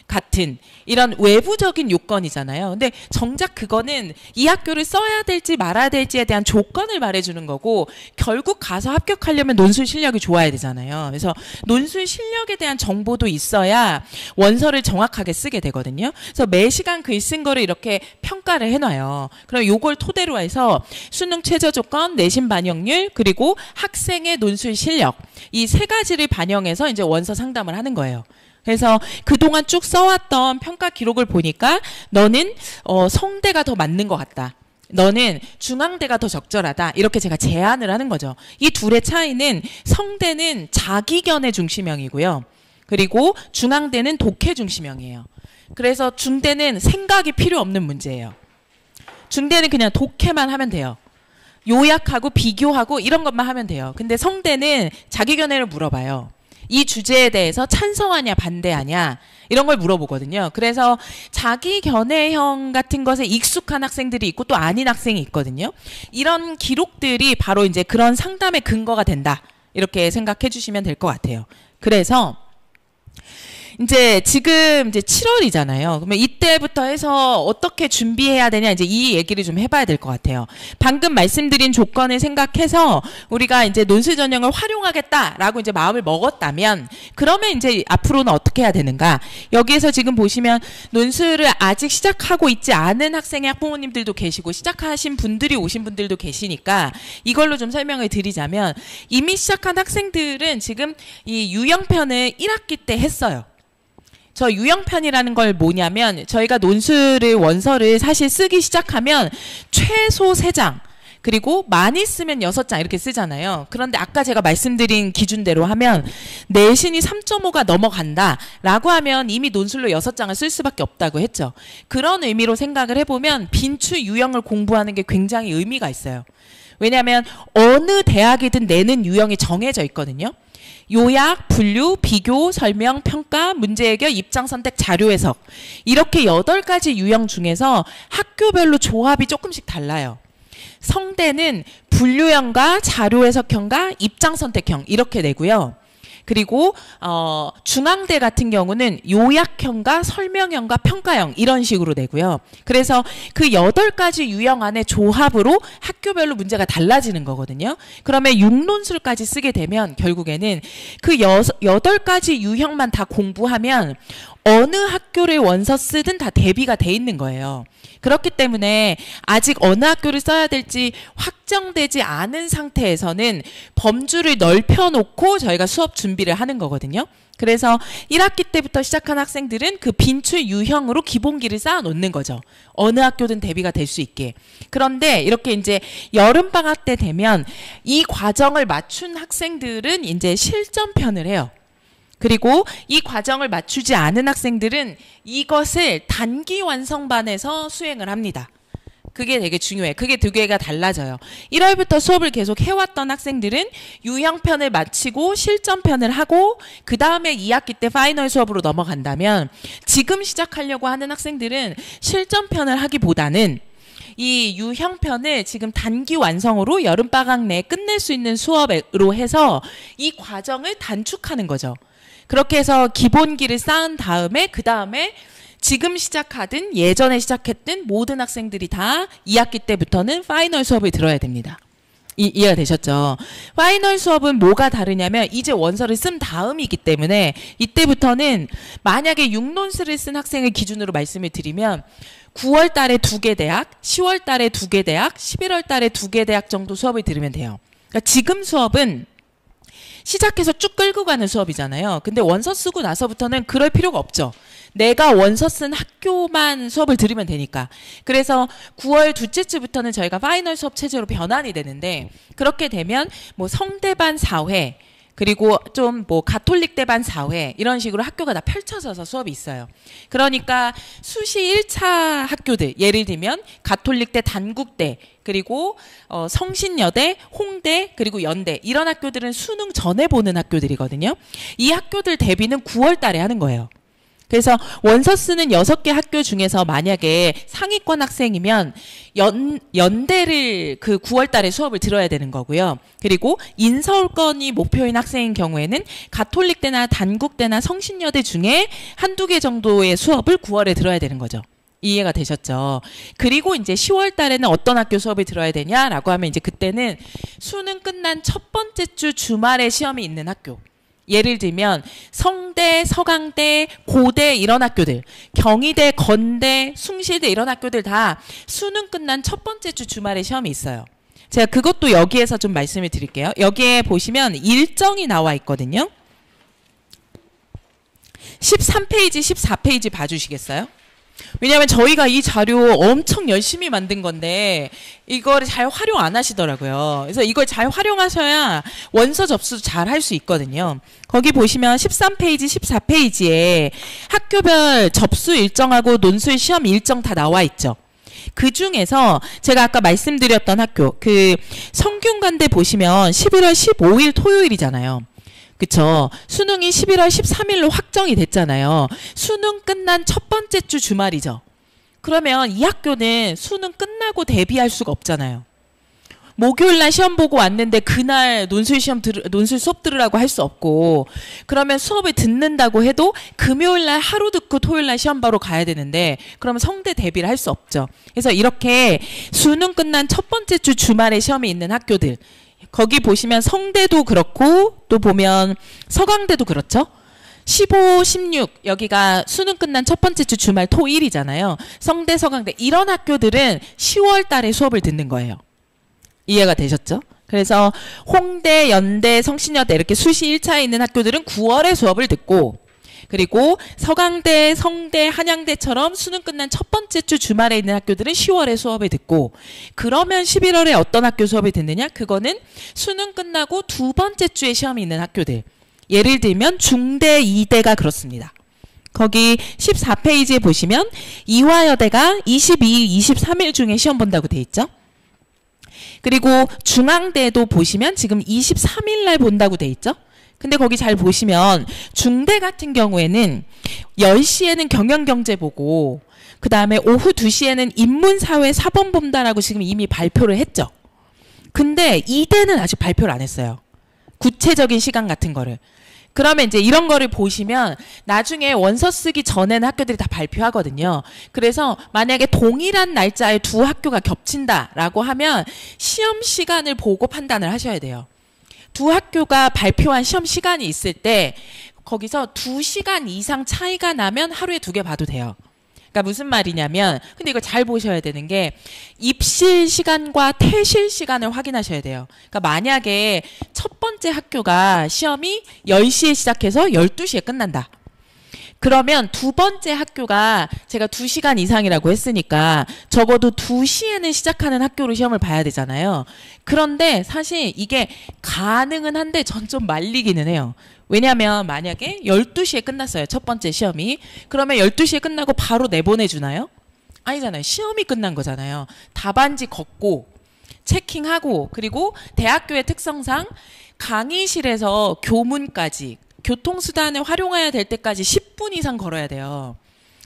같은 이런 외부적인 요건이잖아요. 근데 정작 그거는 이 학교를 써야 될지 말아야 될지에 대한 조건을 말해주는 거고, 결국 가서 합격하려면 논술 실력이 좋아야 되잖아요. 그래서 논술 실력에 대한 정보도 있어야 원서를 정확하게 쓰게 되거든요. 그래서 매 시간 글 쓴 거를 이렇게 평가를 해놔요. 그럼 요걸 토대로 해서 수능 최저 조건, 내신 반영률, 그리고 학생의 논술 실력, 이 세 가지를 반영해서 이제 원서 상담을 하는 거예요. 그래서 그동안 쭉 써왔던 평가 기록을 보니까 너는 성대가 더 맞는 것 같다. 너는 중앙대가 더 적절하다. 이렇게 제가 제안을 하는 거죠. 이 둘의 차이는 성대는 자기견의 중심형이고요. 그리고 중앙대는 독해 중심형이에요. 그래서 중대는 생각이 필요 없는 문제예요. 중대는 그냥 독해만 하면 돼요. 요약하고 비교하고 이런 것만 하면 돼요. 근데 성대는 자기견해를 물어봐요. 이 주제에 대해서 찬성하냐 반대하냐 이런 걸 물어보거든요. 그래서 자기 견해형 같은 것에 익숙한 학생들이 있고 또 아닌 학생이 있거든요. 이런 기록들이 바로 이제 그런 상담의 근거가 된다. 이렇게 생각해 주시면 될 것 같아요. 그래서 이제 지금 이제 7월이잖아요. 그러면 이때부터 해서 어떻게 준비해야 되냐, 이제 이 얘기를 좀 해봐야 될 것 같아요. 방금 말씀드린 조건을 생각해서 우리가 이제 논술 전형을 활용하겠다라고 이제 마음을 먹었다면, 그러면 이제 앞으로는 어떻게 해야 되는가? 여기에서 지금 보시면 논술을 아직 시작하고 있지 않은 학생의 학부모님들도 계시고 시작하신 분들이 오신 분들도 계시니까 이걸로 좀 설명을 드리자면, 이미 시작한 학생들은 지금 이 유형편을 1학기 때 했어요. 저 유형편이라는 걸 뭐냐면, 저희가 논술을 원서를 사실 쓰기 시작하면 최소 3장, 그리고 많이 쓰면 6장 이렇게 쓰잖아요. 그런데 아까 제가 말씀드린 기준대로 하면 내신이 3.5가 넘어간다라고 하면 이미 논술로 6장을 쓸 수밖에 없다고 했죠. 그런 의미로 생각을 해보면 빈추 유형을 공부하는 게 굉장히 의미가 있어요. 왜냐하면 어느 대학이든 내는 유형이 정해져 있거든요. 요약, 분류, 비교, 설명, 평가, 문제 해결, 입장 선택, 자료 해석, 이렇게 8가지 유형 중에서 학교별로 조합이 조금씩 달라요. 성대는 분류형과 자료 해석형과 입장 선택형 이렇게 내고요. 그리고 중앙대 같은 경우는 요약형과 설명형과 평가형 이런 식으로 내고요. 그래서 그 8가지 유형 안에 조합으로 학교별로 문제가 달라지는 거거든요. 그러면 6논술까지 쓰게 되면 결국에는 그 8가지 유형만 다 공부하면 어느 학교를 원서 쓰든 다 대비가 돼 있는 거예요. 그렇기 때문에 아직 어느 학교를 써야 될지 확정되지 않은 상태에서는 범주를 넓혀놓고 저희가 수업 준비를 하는 거거든요. 그래서 1학기 때부터 시작한 학생들은 그 빈출 유형으로 기본기를 쌓아놓는 거죠. 어느 학교든 대비가 될 수 있게. 그런데 이렇게 이제 여름방학 때 되면 이 과정을 맞춘 학생들은 이제 실전편을 해요. 그리고 이 과정을 맞추지 않은 학생들은 이것을 단기 완성반에서 수행을 합니다. 그게 되게 중요해. 그게 두 개가 달라져요. 1월부터 수업을 계속 해왔던 학생들은 유형편을 마치고 실전편을 하고 그 다음에 2학기 때 파이널 수업으로 넘어간다면 지금 시작하려고 하는 학생들은 실전편을 하기보다는 이 유형편을 지금 단기 완성으로 여름방학 내에 끝낼 수 있는 수업으로 해서 이 과정을 단축하는 거죠. 그렇게 해서 기본기를 쌓은 다음에 그 다음에 지금 시작하든 예전에 시작했든 모든 학생들이 다 2학기 때부터는 파이널 수업을 들어야 됩니다. 이해가 되셨죠? 파이널 수업은 뭐가 다르냐면 이제 원서를 쓴 다음이기 때문에 이때부터는 만약에 6논술을 쓴 학생을 기준으로 말씀을 드리면 9월 달에 2개 대학, 10월 달에 2개 대학, 11월 달에 2개 대학 정도 수업을 들으면 돼요. 그러니까 지금 수업은 시작해서 쭉 끌고 가는 수업이잖아요. 근데 원서 쓰고 나서부터는 그럴 필요가 없죠. 내가 원서 쓴 학교만 수업을 들으면 되니까. 그래서 9월 둘째 주부터는 저희가 파이널 수업 체제로 변환이 되는데 그렇게 되면 뭐 성대반 4회 그리고 좀 뭐 가톨릭 대반 4회 이런 식으로 학교가 다 펼쳐져서 수업이 있어요. 그러니까 수시 1차 학교들 예를 들면 가톨릭대 단국대 그리고 성신여대, 홍대 그리고 연대 이런 학교들은 수능 전에 보는 학교들이거든요. 이 학교들 대비는 9월 달에 하는 거예요. 그래서 원서 쓰는 6개 학교 중에서 만약에 상위권 학생이면 연대를 그 9월 달에 수업을 들어야 되는 거고요. 그리고 인서울권이 목표인 학생인 경우에는 가톨릭대나 단국대나 성신여대 중에 한두 개 정도의 수업을 9월에 들어야 되는 거죠. 이해가 되셨죠? 그리고 이제 10월 달에는 어떤 학교 수업을 들어야 되냐라고 하면 이제 그때는 수능 끝난 첫 번째 주 주말에 시험이 있는 학교. 예를 들면 성대, 서강대, 고대 이런 학교들, 경희대, 건대, 숭실대 이런 학교들 다 수능 끝난 첫 번째 주 주말에 시험이 있어요. 제가 그것도 여기에서 좀 말씀을 드릴게요. 여기에 보시면 일정이 나와 있거든요. 13페이지, 14페이지 봐주시겠어요? 왜냐하면 저희가 이 자료 엄청 열심히 만든 건데 이거를 잘 활용 안 하시더라고요. 그래서 이걸 잘 활용하셔야 원서 접수 잘 할 수 있거든요. 거기 보시면 13페이지, 14페이지에 학교별 접수 일정하고 논술 시험 일정 다 나와 있죠. 그 중에서 제가 아까 말씀드렸던 학교, 그 성균관대 보시면 11월 15일 토요일이잖아요. 그쵸. 수능이 11월 13일로 확정이 됐잖아요. 수능 끝난 첫 번째 주 주말이죠. 그러면 이 학교는 수능 끝나고 대비할 수가 없잖아요. 목요일날 시험 보고 왔는데 그날 논술 수업 들으라고 할 수 없고 그러면 수업을 듣는다고 해도 금요일날 하루 듣고 토요일날 시험 바로 가야 되는데 그러면 성대 대비를 할 수 없죠. 그래서 이렇게 수능 끝난 첫 번째 주 주말에 시험이 있는 학교들 거기 보시면 성대도 그렇고 또 보면 서강대도 그렇죠. 15, 16 여기가 수능 끝난 첫 번째 주 주말 토일이잖아요. 성대, 서강대 이런 학교들은 10월 달에 수업을 듣는 거예요. 이해가 되셨죠? 그래서 홍대, 연대, 성신여대 이렇게 수시 1차에 있는 학교들은 9월에 수업을 듣고 그리고 서강대, 성대, 한양대처럼 수능 끝난 첫 번째 주 주말에 있는 학교들은 10월에 수업을 듣고 그러면 11월에 어떤 학교 수업을 듣느냐? 그거는 수능 끝나고 두 번째 주에 시험이 있는 학교들. 예를 들면 중대, 이대가 그렇습니다. 거기 14페이지에 보시면 이화여대가 22일, 23일 중에 시험 본다고 돼 있죠. 그리고 중앙대도 보시면 지금 23일 날 본다고 돼 있죠. 근데 거기 잘 보시면 중대 같은 경우에는 10시에는 경영경제 보고 그 다음에 오후 2시에는 인문사회 사범 본다라고 지금 이미 발표를 했죠. 근데 이대는 아직 발표를 안 했어요. 구체적인 시간 같은 거를. 그러면 이제 이런 거를 보시면 나중에 원서 쓰기 전에는 학교들이 다 발표하거든요. 그래서 만약에 동일한 날짜에 두 학교가 겹친다라고 하면 시험 시간을 보고 판단을 하셔야 돼요. 두 학교가 발표한 시험 시간이 있을 때 거기서 2시간 이상 차이가 나면 하루에 2개 봐도 돼요. 그러니까 무슨 말이냐면 근데 이거 잘 보셔야 되는 게 입실 시간과 퇴실 시간을 확인하셔야 돼요. 그러니까 만약에 첫 번째 학교가 시험이 10시에 시작해서 12시에 끝난다. 그러면 두 번째 학교가 제가 2시간 이상이라고 했으니까 적어도 2시에는 시작하는 학교로 시험을 봐야 되잖아요. 그런데 사실 이게 가능은 한데 전 좀 말리기는 해요. 왜냐하면 만약에 12시에 끝났어요. 첫 번째 시험이. 그러면 12시에 끝나고 바로 내보내주나요? 아니잖아요. 시험이 끝난 거잖아요. 답안지 걷고 체킹하고 그리고 대학교의 특성상 강의실에서 교문까지 교통수단을 활용해야 될 때까지 10분 이상 걸어야 돼요.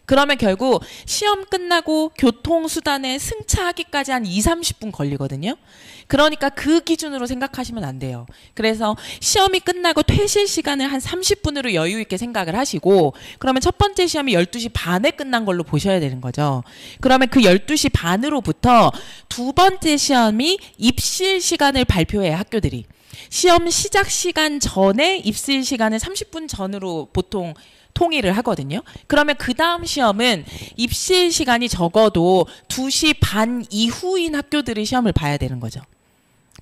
그러면 결국 시험 끝나고 교통수단에 승차하기까지 한 2, 30분 걸리거든요. 그러니까 그 기준으로 생각하시면 안 돼요. 그래서 시험이 끝나고 퇴실 시간을 한 30분으로 여유 있게 생각을 하시고 그러면 첫 번째 시험이 12시 반에 끝난 걸로 보셔야 되는 거죠. 그러면 그 12시 반으로부터 두 번째 시험이 입실 시간을 발표해요, 학교들이. 시험 시작 시간 전에 입실 시간을 30분 전으로 보통 통일을 하거든요. 그러면 그 다음 시험은 입실 시간이 적어도 2시 반 이후인 학교들의 시험을 봐야 되는 거죠.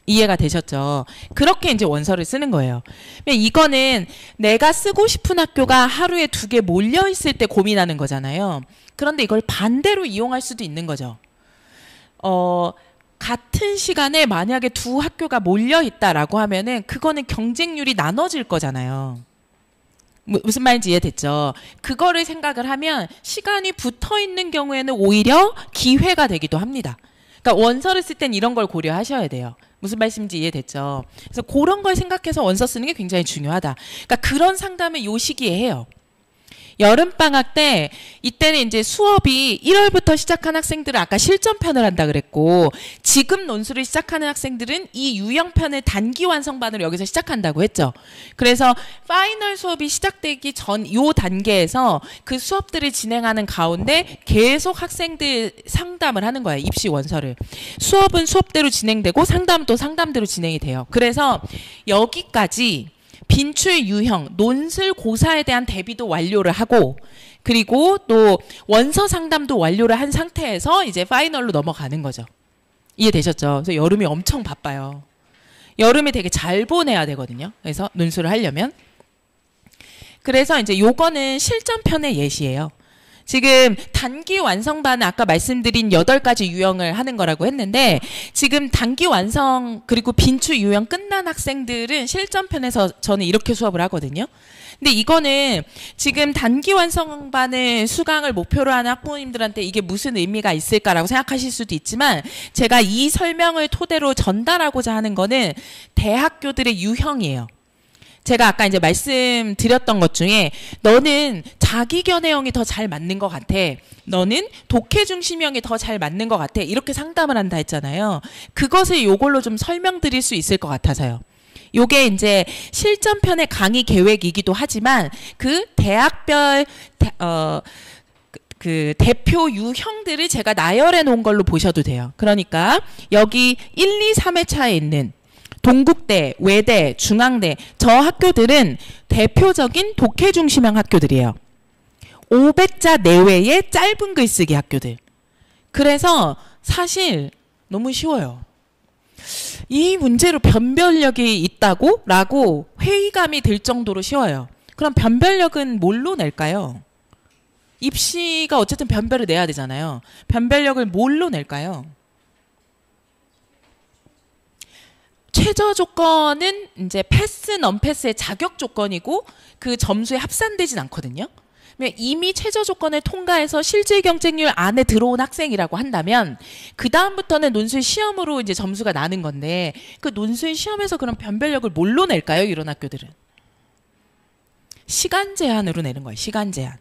이해가 되셨죠? 그렇게 이제 원서를 쓰는 거예요. 이거는 내가 쓰고 싶은 학교가 하루에 2개 몰려 있을 때 고민하는 거잖아요. 그런데 이걸 반대로 이용할 수도 있는 거죠. 같은 시간에 만약에 두 학교가 몰려 있다라고 하면은 그거는 경쟁률이 나눠질 거잖아요. 무슨 말인지 이해됐죠? 그거를 생각을 하면 시간이 붙어 있는 경우에는 오히려 기회가 되기도 합니다. 그러니까 원서를 쓸 땐 이런 걸 고려하셔야 돼요. 무슨 말씀인지 이해됐죠? 그래서 그런 걸 생각해서 원서 쓰는 게 굉장히 중요하다. 그러니까 그런 상담을 요 시기에 해요. 여름방학 때 이때는 이제 수업이 1월부터 시작한 학생들은 아까 실전편을 한다 그랬고 지금 논술을 시작하는 학생들은 이 유형편을 단기 완성반으로 여기서 시작한다고 했죠. 그래서 파이널 수업이 시작되기 전 요 단계에서 그 수업들을 진행하는 가운데 계속 학생들 상담을 하는 거예요. 입시 원서를. 수업은 수업대로 진행되고 상담은 또 상담대로 진행이 돼요. 그래서 여기까지 빈출 유형, 논술 고사에 대한 대비도 완료를 하고 그리고 또 원서 상담도 완료를 한 상태에서 이제 파이널로 넘어가는 거죠. 이해되셨죠? 그래서 여름이 엄청 바빠요. 여름에 되게 잘 보내야 되거든요. 그래서 논술을 하려면. 그래서 이제 요거는 실전편의 예시예요. 지금 단기 완성반은 아까 말씀드린 8가지 유형을 하는 거라고 했는데 지금 단기 완성 그리고 빈출 유형 끝난 학생들은 실전편에서 저는 이렇게 수업을 하거든요. 근데 이거는 지금 단기 완성반을 수강을 목표로 하는 학부모님들한테 이게 무슨 의미가 있을까라고 생각하실 수도 있지만 제가 이 설명을 토대로 전달하고자 하는 거는 대학교들의 유형이에요. 제가 아까 이제 말씀드렸던 것 중에 너는 자기견해형이 더 잘 맞는 것 같아. 너는 독해 중심형이 더 잘 맞는 것 같아. 이렇게 상담을 한다 했잖아요. 그것을 요걸로 좀 설명드릴 수 있을 것 같아서요. 요게 이제 실전편의 강의 계획이기도 하지만 그 대학별 그 대표 유형들을 제가 나열해 놓은 걸로 보셔도 돼요. 그러니까 여기 1, 2, 3회차에 있는 동국대, 외대, 중앙대 저 학교들은 대표적인 독해 중심형 학교들이에요. 500자 내외의 짧은 글쓰기 학교들. 그래서 사실 너무 쉬워요. 이 문제로 변별력이 있다고? 라고 회의감이 들 정도로 쉬워요. 그럼 변별력은 뭘로 낼까요? 입시가 어쨌든 변별을 내야 되잖아요. 변별력을 뭘로 낼까요? 최저 조건은 이제 패스, non-패스의 자격 조건이고 그 점수에 합산되진 않거든요. 이미 최저 조건을 통과해서 실질 경쟁률 안에 들어온 학생이라고 한다면 그 다음부터는 논술 시험으로 이제 점수가 나는 건데 그 논술 시험에서 그럼 변별력을 뭘로 낼까요? 이런 학교들은 시간 제한으로 내는 거예요. 시간 제한.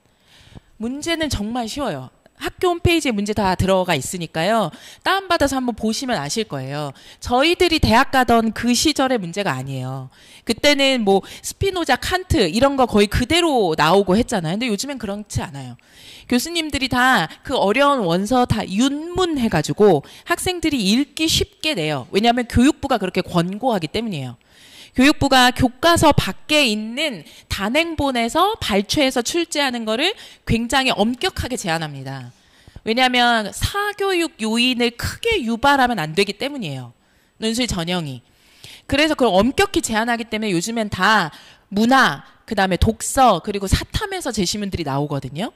문제는 정말 쉬워요. 학교 홈페이지에 문제 다 들어가 있으니까요. 다운받아서 한번 보시면 아실 거예요. 저희들이 대학 가던 그 시절의 문제가 아니에요. 그때는 뭐 스피노자, 칸트 이런 거 거의 그대로 나오고 했잖아요. 근데 요즘엔 그렇지 않아요. 교수님들이 다 그 어려운 원서 다 윤문해가지고 학생들이 읽기 쉽게 내요. 왜냐하면 교육부가 그렇게 권고하기 때문이에요. 교육부가 교과서 밖에 있는 단행본에서 발췌해서 출제하는 거를 굉장히 엄격하게 제한합니다. 왜냐하면 사교육 요인을 크게 유발하면 안 되기 때문이에요. 논술 전형이. 그래서 그걸 엄격히 제한하기 때문에 요즘엔 다 문화, 그 다음에 독서, 그리고 사탐에서 제시문들이 나오거든요.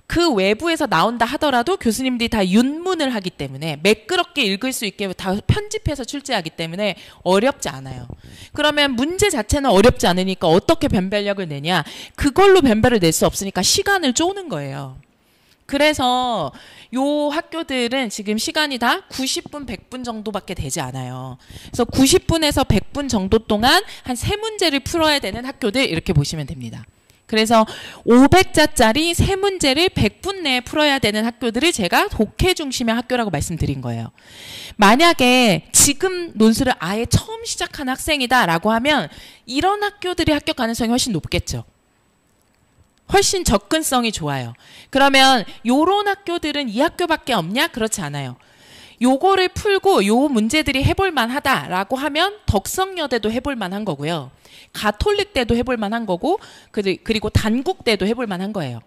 그 외부에서 나온다 하더라도 교수님들이 다 윤문을 하기 때문에 매끄럽게 읽을 수 있게 다 편집해서 출제하기 때문에 어렵지 않아요. 그러면 문제 자체는 어렵지 않으니까 어떻게 변별력을 내냐? 그걸로 변별을 낼 수 없으니까 시간을 쪼는 거예요. 그래서 요 학교들은 지금 시간이 다 90분, 100분 정도밖에 되지 않아요. 그래서 90분에서 100분 정도 동안 한 3문제를 풀어야 되는 학교들 이렇게 보시면 됩니다. 그래서 500자짜리 3문제를 100분 내에 풀어야 되는 학교들을 제가 독해 중심의 학교라고 말씀드린 거예요. 만약에 지금 논술을 아예 처음 시작한 학생이다라고 하면 이런 학교들이 합격 가능성이 훨씬 높겠죠. 훨씬 접근성이 좋아요. 그러면 요런 학교들은 이 학교밖에 없냐? 그렇지 않아요. 요거를 풀고 요 문제들이 해볼 만하다라고 하면 덕성여대도 해볼 만한 거고요. 가톨릭대도 해볼 만한 거고 그리고 단국대도 해볼 만한 거예요.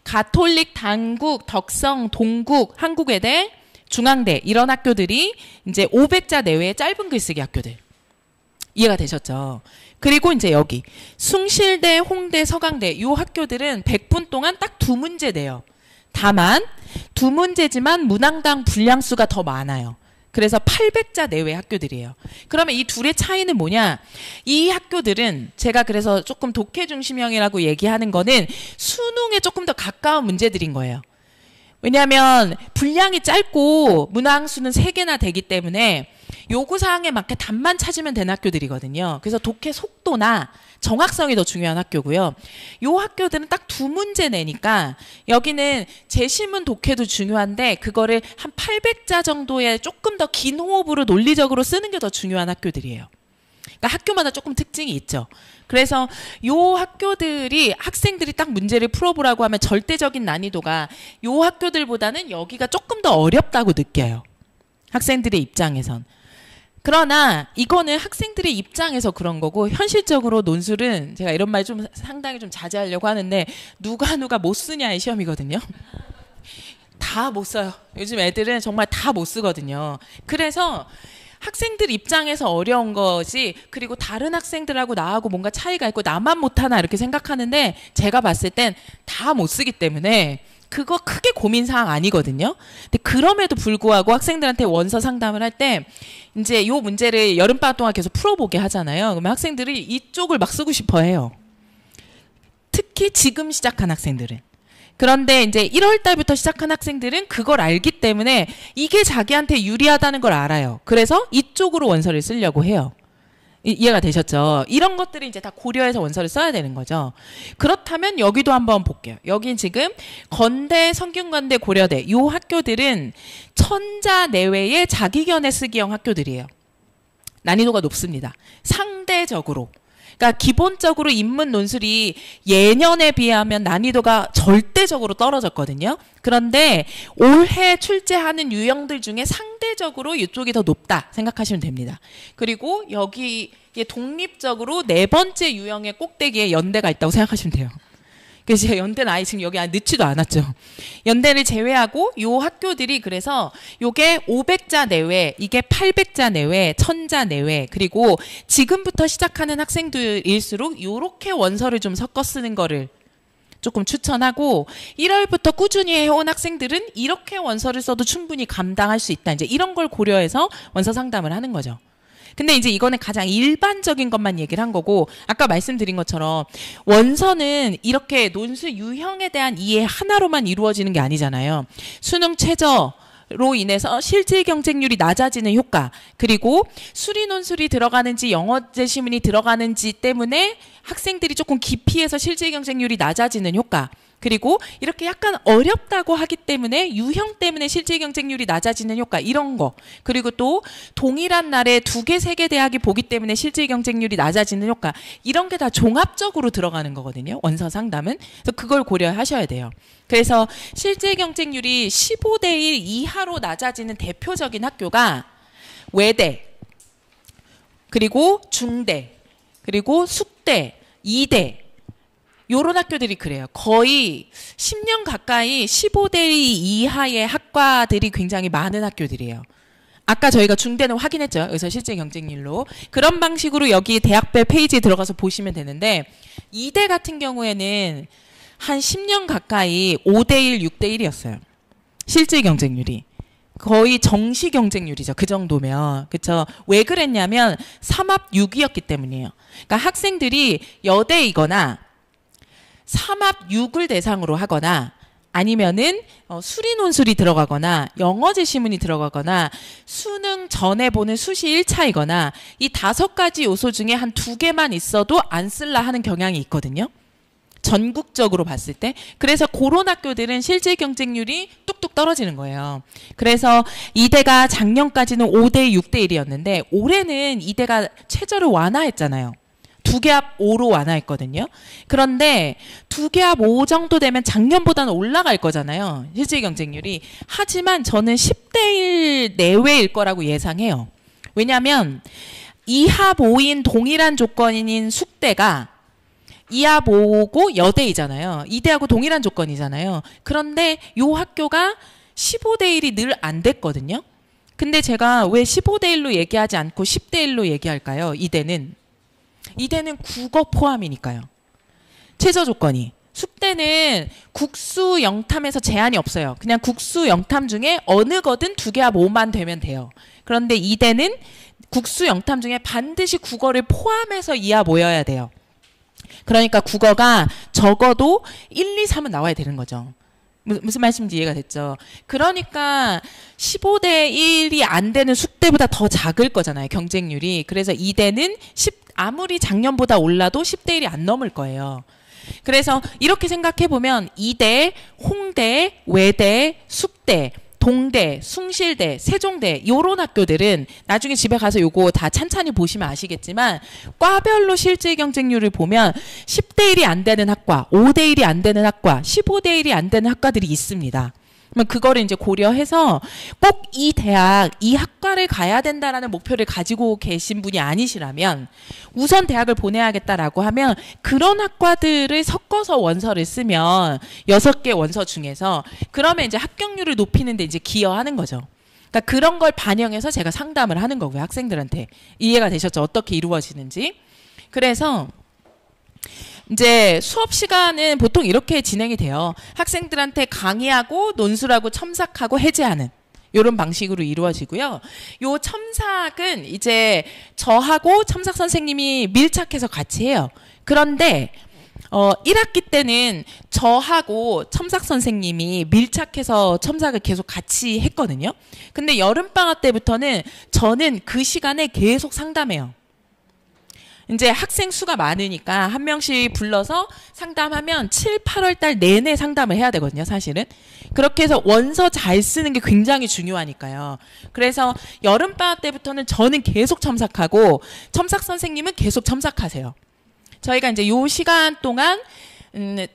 가톨릭, 단국, 덕성, 동국, 한국외대, 중앙대 이런 학교들이 이제 500자 내외의 짧은 글쓰기 학교들. 이해가 되셨죠? 그리고 이제 여기 숭실대, 홍대, 서강대 이 학교들은 100분 동안 딱 2문제 내요. 다만 2문제지만 문항당 분량수가 더 많아요. 그래서 800자 내외 학교들이에요. 그러면 이 둘의 차이는 뭐냐? 이 학교들은 제가 그래서 조금 독해 중심형이라고 얘기하는 거는 수능에 조금 더 가까운 문제들인 거예요. 왜냐하면 분량이 짧고 문항수는 3개나 되기 때문에 요구사항에 맞게 답만 찾으면 되는 학교들이거든요. 그래서 독해 속도나 정확성이 더 중요한 학교고요. 요 학교들은 딱 2문제 내니까 여기는 제시문 독해도 중요한데 그거를 한 800자 정도의 조금 더 긴 호흡으로 논리적으로 쓰는 게 더 중요한 학교들이에요. 그러니까 학교마다 조금 특징이 있죠. 그래서 요 학교들이 학생들이 딱 문제를 풀어보라고 하면 절대적인 난이도가 요 학교들보다는 여기가 조금 더 어렵다고 느껴요. 학생들의 입장에선. 그러나 이거는 학생들의 입장에서 그런 거고 현실적으로 논술은 제가 이런 말 좀 상당히 좀 자제하려고 하는데 누가 못 쓰냐의 시험이거든요. 다 못 써요. 요즘 애들은 정말 다 못 쓰거든요. 그래서 학생들 입장에서 어려운 거지 그리고 다른 학생들하고 나하고 뭔가 차이가 있고 나만 못하나 이렇게 생각하는데 제가 봤을 땐 다 못 쓰기 때문에 그거 크게 고민사항 아니거든요. 근데 그럼에도 불구하고 학생들한테 원서 상담을 할 때 이제 요 문제를 여름방학 동안 계속 풀어보게 하잖아요. 그러면 학생들이 이쪽을 막 쓰고 싶어 해요. 특히 지금 시작한 학생들은. 그런데 이제 1월 달부터 시작한 학생들은 그걸 알기 때문에 이게 자기한테 유리하다는 걸 알아요. 그래서 이쪽으로 원서를 쓰려고 해요. 이해가 되셨죠? 이런 것들이 이제 다 고려해서 원서를 써야 되는 거죠. 그렇다면 여기도 한번 볼게요. 여긴 지금 건대, 성균관대, 고려대 요 학교들은 1000자 내외의 자기견해 쓰기형 학교들이에요. 난이도가 높습니다. 상대적으로. 그러니까 기본적으로 인문 논술이 예년에 비하면 난이도가 절대적으로 떨어졌거든요. 그런데 올해 출제하는 유형들 중에 상대적으로 이쪽이 더 높다 생각하시면 됩니다. 그리고 여기에 독립적으로 4번째 유형의 꼭대기에 연대가 있다고 생각하시면 돼요. 그래서 제가 연대는 아예 지금 여기 넣지도 않았죠. 연대를 제외하고 요 학교들이 그래서 요게 500자 내외, 이게 800자 내외, 1000자 내외 그리고 지금부터 시작하는 학생들일수록 요렇게 원서를 좀 섞어 쓰는 거를 조금 추천하고 1월부터 꾸준히 해온 학생들은 이렇게 원서를 써도 충분히 감당할 수 있다. 이제 이런 걸 고려해서 원서 상담을 하는 거죠. 근데 이제 이거는 가장 일반적인 것만 얘기를 한 거고 아까 말씀드린 것처럼 원서는 이렇게 논술 유형에 대한 이해 하나로만 이루어지는 게 아니잖아요. 수능 최저로 인해서 실질 경쟁률이 낮아지는 효과 그리고 수리 논술이 들어가는지 영어 제시문이 들어가는지 때문에 학생들이 조금 기피해서 실질 경쟁률이 낮아지는 효과 그리고 이렇게 약간 어렵다고 하기 때문에 유형 때문에 실질 경쟁률이 낮아지는 효과 이런 거 그리고 또 동일한 날에 2개, 3개 대학이 보기 때문에 실질 경쟁률이 낮아지는 효과 이런 게 다 종합적으로 들어가는 거거든요. 원서 상담은. 그래서 그걸 고려하셔야 돼요. 그래서 실질 경쟁률이 15대 1 이하로 낮아지는 대표적인 학교가 외대 그리고 중대 그리고 숙대, 이대 요런 학교들이 그래요. 거의 10년 가까이 15대 1 이하의 학과들이 굉장히 많은 학교들이에요. 아까 저희가 중대는 확인했죠. 그래서 실제 경쟁률로. 그런 방식으로 여기 대학별 페이지에 들어가서 보시면 되는데 이대 같은 경우에는 한 10년 가까이 5대 1, 6대 1이었어요. 실질 경쟁률이. 거의 정시 경쟁률이죠. 그 정도면. 그쵸? 왜 그랬냐면 3합 6이었기 때문이에요. 그러니까 학생들이 여대이거나 3합 6을 대상으로 하거나 아니면은 수리 논술이 들어가거나 영어 제시문이 들어가거나 수능 전에 보는 수시 1차이거나 이 5가지 요소 중에 한 2개만 있어도 안 쓸라 하는 경향이 있거든요. 전국적으로 봤을 때. 그래서 그런 학교들은 실제 경쟁률이 뚝뚝 떨어지는 거예요. 그래서 이대가 작년까지는 5대 6대 1이었는데 올해는 이대가 최저를 완화했잖아요. 2개합 5로 완화했거든요. 그런데 2개합 5 정도 되면 작년보다는 올라갈 거잖아요. 실제 경쟁률이. 하지만 저는 10대 1 내외일 거라고 예상해요. 왜냐하면 2합 5인 동일한 조건인 숙대가 2합 5고 여대이잖아요. 이대하고 동일한 조건이잖아요. 그런데 요 학교가 15대 1이 늘 안 됐거든요. 근데 제가 왜 15대 1로 얘기하지 않고 10대 1로 얘기할까요? 이대는 국어 포함이니까요. 최저 조건이. 숙대는 국수 영탐에서 제한이 없어요. 그냥 국수 영탐 중에 어느 거든 2개합 5만 되면 돼요. 그런데 이대는 국수 영탐 중에 반드시 국어를 포함해서 2합 5여야 돼요. 그러니까 국어가 적어도 1, 2, 3은 나와야 되는 거죠. 무슨 말씀인지 이해가 됐죠? 그러니까 15대 1이 안 되는 숙대보다 더 작을 거잖아요. 경쟁률이. 그래서 이대는 아무리 작년보다 올라도 10대 1이 안 넘을 거예요. 그래서 이렇게 생각해보면 이대, 홍대, 외대, 숙대, 동대, 숭실대, 세종대 요런 학교들은 나중에 집에 가서 요거 다 찬찬히 보시면 아시겠지만 과별로 실제 경쟁률을 보면 10대 1이 안 되는 학과, 5대 1이 안 되는 학과, 15대 1이 안 되는 학과들이 있습니다. 그러면 그거를 이제 고려해서 꼭 이 대학, 이 학과를 가야 된다라는 목표를 가지고 계신 분이 아니시라면 우선 대학을 보내야겠다라고 하면 그런 학과들을 섞어서 원서를 쓰면 6개 원서 중에서 그러면 이제 합격률을 높이는 데 이제 기여하는 거죠. 그러니까 그런 걸 반영해서 제가 상담을 하는 거고요. 학생들한테. 이해가 되셨죠? 어떻게 이루어지는지. 그래서 이제 수업 시간은 보통 이렇게 진행이 돼요. 학생들한테 강의하고 논술하고 첨삭하고 해제하는 이런 방식으로 이루어지고요. 요 첨삭은 이제 저하고 첨삭 선생님이 밀착해서 같이 해요. 그런데 1학기 때는 저하고 첨삭 선생님이 밀착해서 첨삭을 계속 같이 했거든요. 근데 여름방학 때부터는 저는 그 시간에 계속 상담해요. 이제 학생 수가 많으니까 한 명씩 불러서 상담하면 7, 8월 달 내내 상담을 해야 되거든요, 사실은. 그렇게 해서 원서 잘 쓰는 게 굉장히 중요하니까요. 그래서 여름방학 때부터는 저는 계속 첨삭하고 첨삭 선생님은 계속 첨삭하세요. 저희가 이제 요 시간 동안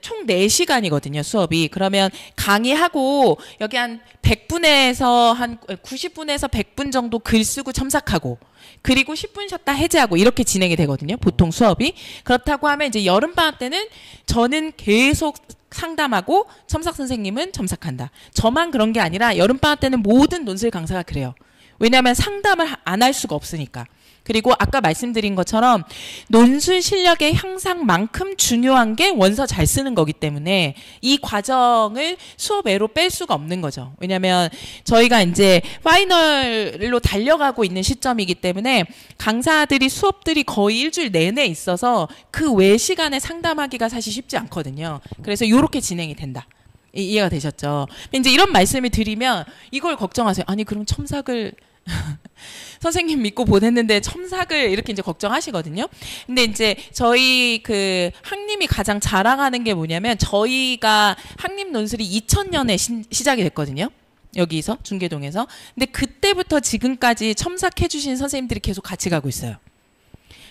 총 4시간이거든요, 수업이. 그러면 강의하고 여기 한 100분에서 한 90분에서 100분 정도 글 쓰고 첨삭하고 그리고 10분 쉬었다 해제하고 이렇게 진행이 되거든요, 보통 수업이. 그렇다고 하면 이제 여름방학 때는 저는 계속 상담하고 첨삭 선생님은 첨삭한다. 저만 그런 게 아니라 여름방학 때는 모든 논술 강사가 그래요. 왜냐하면 상담을 안 할 수가 없으니까. 그리고 아까 말씀드린 것처럼 논술 실력의 향상만큼 중요한 게 원서 잘 쓰는 거기 때문에 이 과정을 수업 외로 뺄 수가 없는 거죠. 왜냐하면 저희가 이제 파이널로 달려가고 있는 시점이기 때문에 강사들이 수업들이 거의 일주일 내내 있어서 그 외 시간에 상담하기가 사실 쉽지 않거든요. 그래서 이렇게 진행이 된다. 이해가 되셨죠? 이제 이런 말씀을 드리면 이걸 걱정하세요. 아니 그럼 첨삭을 선생님 믿고 보냈는데 첨삭을 이렇게 이제 걱정하시거든요. 근데 이제 저희 그 학님이 가장 자랑하는 게 뭐냐면 저희가 학님 논술이 2000년에 시작이 됐거든요. 여기서 중계동에서. 근데 그때부터 지금까지 첨삭해 주신 선생님들이 계속 같이 가고 있어요.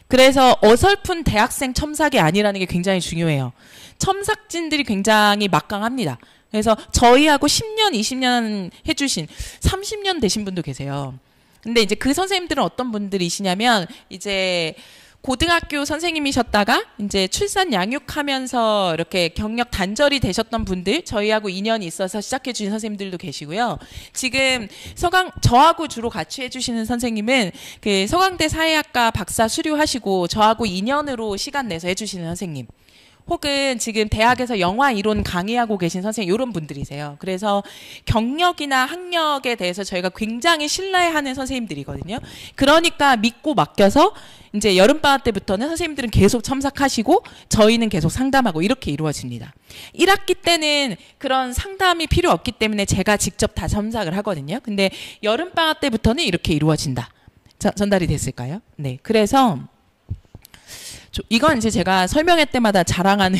그래서 어설픈 대학생 첨삭이 아니라는 게 굉장히 중요해요. 첨삭진들이 굉장히 막강합니다. 그래서 저희하고 10년, 20년 해주신 30년 되신 분도 계세요. 근데 이제 그 선생님들은 어떤 분들이시냐면 이제 고등학교 선생님이셨다가 이제 출산 양육하면서 이렇게 경력 단절이 되셨던 분들, 저희하고 인연이 있어서 시작해 주신 선생님들도 계시고요. 지금 저하고 주로 같이 해주시는 선생님은 그 서강대 사회학과 박사 수료하시고 저하고 인연으로 시간 내서 해주시는 선생님. 혹은 지금 대학에서 영화 이론 강의하고 계신 선생님 이런 분들이세요. 그래서 경력이나 학력에 대해서 저희가 굉장히 신뢰하는 선생님들이거든요. 그러니까 믿고 맡겨서 이제 여름방학 때부터는 선생님들은 계속 첨삭하시고 저희는 계속 상담하고 이렇게 이루어집니다. 1학기 때는 그런 상담이 필요 없기 때문에 제가 직접 다 첨삭을 하거든요. 근데 여름방학 때부터는 이렇게 이루어진다. 전달이 됐을까요? 네. 그래서 이건 이제 제가 설명회 때마다 자랑하는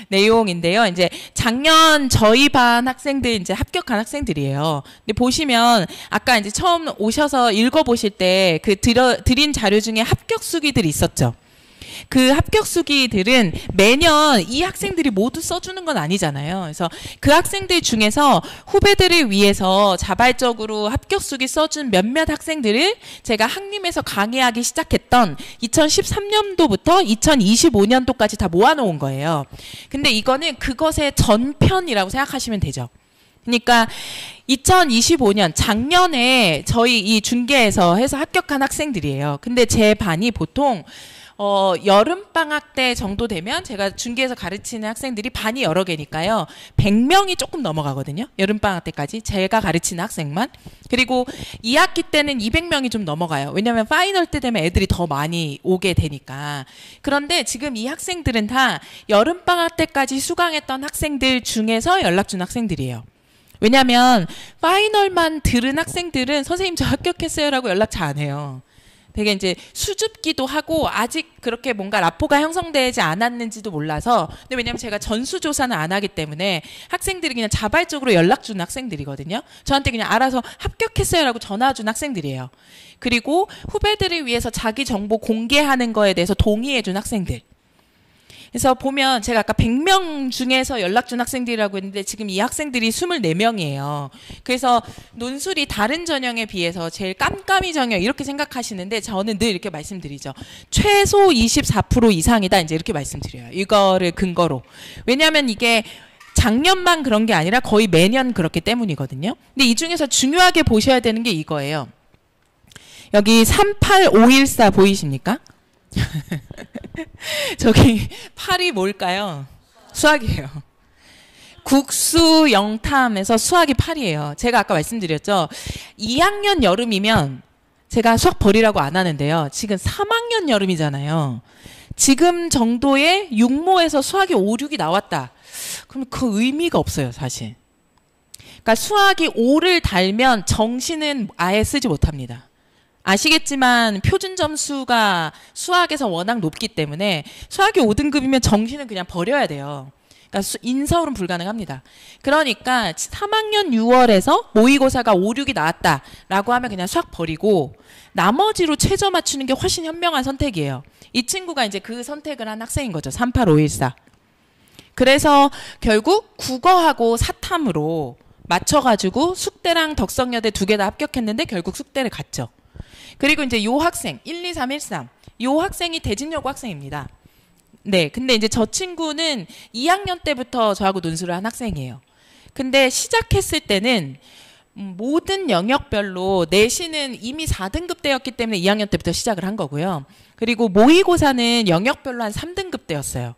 내용인데요. 이제 작년 저희 반 학생들 이제 합격한 학생들이에요. 근데 보시면 아까 이제 처음 오셔서 읽어보실 때 그 드린 자료 중에 합격 수기들이 있었죠. 그 합격 수기들은 매년 이 학생들이 모두 써주는 건 아니잖아요. 그래서 그 학생들 중에서 후배들을 위해서 자발적으로 합격 수기 써준 몇몇 학생들을 제가 학림에서 강의하기 시작했던 2013년도부터 2025년도까지 다 모아놓은 거예요. 근데 이거는 그것의 전편이라고 생각하시면 되죠. 그러니까 2025년 작년에 저희 이 중계에서 해서 합격한 학생들이에요. 근데 제 반이 보통 여름방학 때 정도 되면 제가 중계에서 가르치는 학생들이 반이 여러 개니까요. 100명이 조금 넘어가거든요. 여름방학 때까지 제가 가르치는 학생만. 그리고 2학기 때는 200명이 좀 넘어가요. 왜냐하면 파이널 때 되면 애들이 더 많이 오게 되니까. 그런데 지금 이 학생들은 다 여름방학 때까지 수강했던 학생들 중에서 연락 준 학생들이에요. 왜냐하면 파이널만 들은 학생들은 선생님 저 합격했어요라고 연락 잘 안 해요. 되게 이제 수줍기도 하고 아직 그렇게 뭔가 라포가 형성되지 않았는지도 몰라서. 근데 왜냐면 제가 전수조사는 안 하기 때문에 학생들이 그냥 자발적으로 연락 주는 학생들이거든요. 저한테 그냥 알아서 합격했어요라고 전화 준 학생들이에요. 그리고 후배들을 위해서 자기 정보 공개하는 거에 대해서 동의해 준 학생들. 그래서 보면 제가 아까 100명 중에서 연락 준 학생들이라고 했는데 지금 이 학생들이 24명이에요. 그래서 논술이 다른 전형에 비해서 제일 깜깜이 전형 이렇게 생각하시는데 저는 늘 이렇게 말씀드리죠. 최소 24% 이상이다 이제 이렇게 말씀드려요. 이거를 근거로. 왜냐하면 이게 작년만 그런 게 아니라 거의 매년 그렇기 때문이거든요. 근데 이 중에서 중요하게 보셔야 되는 게 이거예요. 여기 38514 보이십니까? 저기 8이 뭘까요? 수학이에요. 국수 영탐에서 수학이 8이에요. 제가 아까 말씀드렸죠. 2학년 여름이면 제가 수학 버리라고 안 하는데요. 지금 3학년 여름이잖아요. 지금 정도의 육모에서 수학이 5, 6이 나왔다. 그럼 그 의미가 없어요, 사실. 그러니까 수학이 5를 달면 정시는 아예 쓰지 못합니다. 아시겠지만 표준 점수가 수학에서 워낙 높기 때문에 수학이 5등급이면 정시는 그냥 버려야 돼요. 그러니까 인서울은 불가능합니다. 그러니까 3학년 6월에서 모의고사가 5, 6이 나왔다라고 하면 그냥 수학 버리고 나머지로 최저 맞추는 게 훨씬 현명한 선택이에요. 이 친구가 이제 그 선택을 한 학생인 거죠. 38514. 그래서 결국 국어하고 사탐으로 맞춰가지고 숙대랑 덕성여대 2개 다 합격했는데 결국 숙대를 갔죠. 그리고 이제 요 학생 12313 요 학생이 대진여고 학생입니다. 네, 근데 이제 저 친구는 2학년 때부터 저하고 논술을 한 학생이에요. 근데 시작했을 때는 모든 영역별로 내신은 이미 4등급 때였기 때문에 2학년 때부터 시작을 한 거고요. 그리고 모의고사는 영역별로 한 3등급 때였어요.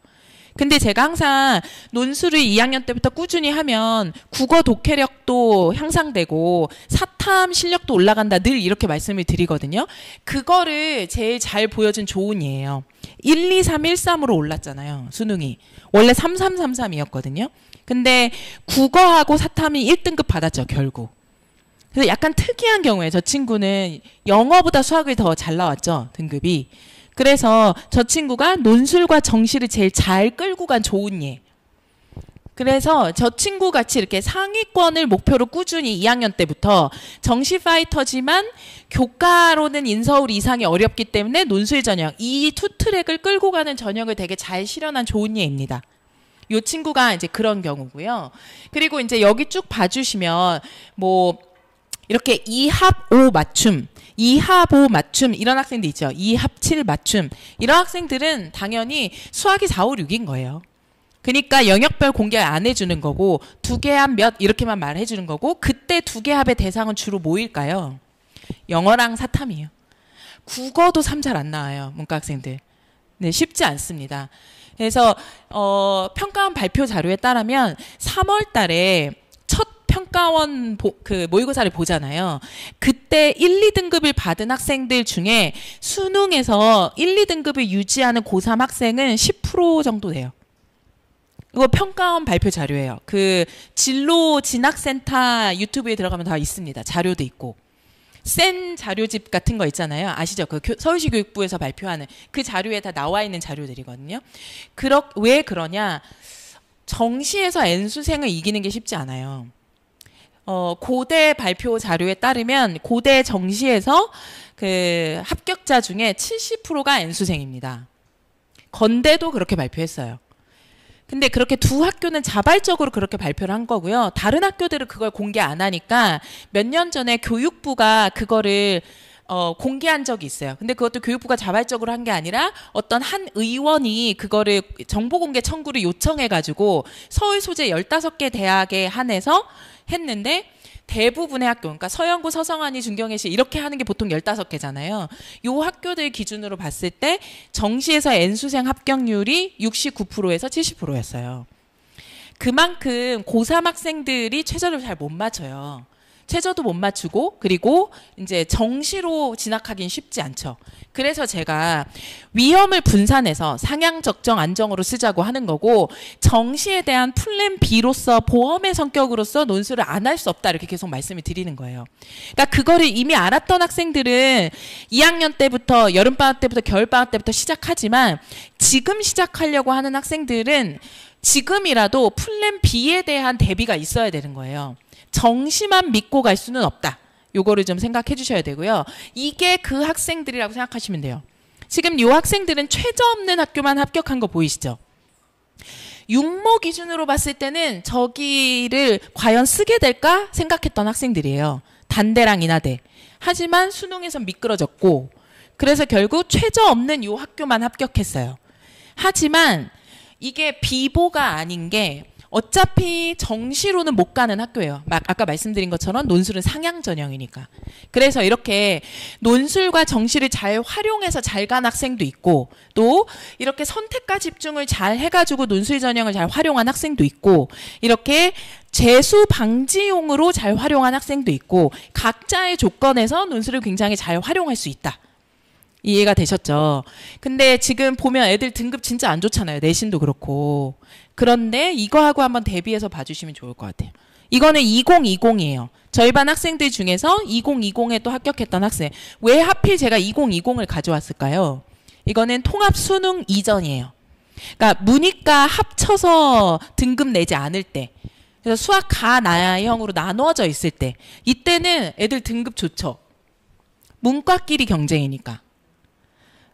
근데 제가 항상 논술을 2학년 때부터 꾸준히 하면 국어 독해력도 향상되고 사탐 실력도 올라간다 늘 이렇게 말씀을 드리거든요. 그거를 제일 잘 보여준 조은이에요. 12313으로 올랐잖아요. 수능이. 원래 3333이었거든요. 근데 국어하고 사탐이 1등급 받았죠. 결국. 그래서 약간 특이한 경우에 저 친구는 영어보다 수학을 더 잘 나왔죠. 등급이. 그래서 저 친구가 논술과 정시를 제일 잘 끌고 간 좋은 예. 그래서 저 친구 같이 이렇게 상위권을 목표로 꾸준히 2학년 때부터 정시 파이터지만 교과로는 인서울 이상이 어렵기 때문에 논술 전형 이 투 트랙을 끌고 가는 전형을 되게 잘 실현한 좋은 예입니다. 요 친구가 이제 그런 경우고요. 그리고 이제 여기 쭉 봐주시면 뭐 이렇게 2합 5 맞춤 2합 5 맞춤 이런 학생들 있죠. 2합 7 맞춤 이런 학생들은 당연히 수학이 4, 5, 6인 거예요. 그러니까 영역별 공개 안 해주는 거고 2개 합 몇 이렇게만 말해주는 거고 그때 2개 합의 대상은 주로 뭐일까요? 영어랑 사탐이에요. 국어도 3 잘 안 나와요. 문과 학생들. 네, 쉽지 않습니다. 그래서 평가원 발표 자료에 따르면 3월 달에 첫 평가원 그 모의고사를 보잖아요. 그때 1, 2등급을 받은 학생들 중에 수능에서 1, 2등급을 유지하는 고3 학생은 10% 정도 돼요. 이거 평가원 발표 자료예요. 그 진로 진학센터 유튜브에 들어가면 다 있습니다. 자료도 있고. 센 자료집 같은 거 있잖아요. 아시죠? 그 서울시 교육부에서 발표하는 그 자료에 다 나와 있는 자료들이거든요. 왜 그러냐? 정시에서 N수생을 이기는 게 쉽지 않아요. 고대 발표 자료에 따르면 고대 정시에서 그 합격자 중에 70%가 N수생입니다. 건대도 그렇게 발표했어요. 근데 그렇게 두 학교는 자발적으로 그렇게 발표를 한 거고요. 다른 학교들은 그걸 공개 안 하니까 몇 년 전에 교육부가 그거를 공개한 적이 있어요. 근데 그것도 교육부가 자발적으로 한 게 아니라 어떤 한 의원이 그거를 정보공개 청구를 요청해가지고 서울 소재 15개 대학에 한해서 했는데 대부분의 학교, 그러니까 서영구, 서성안이, 중경예시 이렇게 하는 게 보통 15개잖아요. 요 학교들 기준으로 봤을 때 정시에서 N수생 합격률이 69%에서 70%였어요. 그만큼 고3 학생들이 최저를 잘 못 맞춰요. 최저도 못 맞추고 그리고 이제 정시로 진학하긴 쉽지 않죠. 그래서 제가 위험을 분산해서 상향, 적정, 안정으로 쓰자고 하는 거고 정시에 대한 플랜 B로서 보험의 성격으로서 논술을 안 할 수 없다 이렇게 계속 말씀을 드리는 거예요. 그러니까 그거를 이미 알았던 학생들은 2학년 때부터 여름방학 때부터 겨울방학 때부터 시작하지만 지금 시작하려고 하는 학생들은 지금이라도 플랜 B에 대한 대비가 있어야 되는 거예요. 정시만 믿고 갈 수는 없다. 요거를 좀 생각해 주셔야 되고요. 이게 그 학생들이라고 생각하시면 돼요. 지금 요 학생들은 최저 없는 학교만 합격한 거 보이시죠? 육모 기준으로 봤을 때는 저기를 과연 쓰게 될까 생각했던 학생들이에요. 단대랑 인하대. 하지만 수능에선 미끄러졌고 그래서 결국 최저 없는 요 학교만 합격했어요. 하지만 이게 비보가 아닌 게 어차피 정시로는 못 가는 학교예요. 아까 말씀드린 것처럼 논술은 상향 전형이니까. 그래서 이렇게 논술과 정시를 잘 활용해서 잘 간 학생도 있고 또 이렇게 선택과 집중을 잘 해가지고 논술 전형을 잘 활용한 학생도 있고 이렇게 재수 방지용으로 잘 활용한 학생도 있고 각자의 조건에서 논술을 굉장히 잘 활용할 수 있다. 이해가 되셨죠? 근데 지금 보면 애들 등급 진짜 안 좋잖아요. 내신도 그렇고. 그런데 이거하고 한번 대비해서 봐주시면 좋을 것 같아요. 이거는 2020이에요. 저희 반 학생들 중에서 2020에 또 합격했던 학생. 왜 하필 제가 2020을 가져왔을까요? 이거는 통합 수능 이전이에요. 그러니까 문이과 합쳐서 등급 내지 않을 때. 그래서 수학 가 나형으로 나누어져 있을 때. 이때는 애들 등급 좋죠. 문과끼리 경쟁이니까.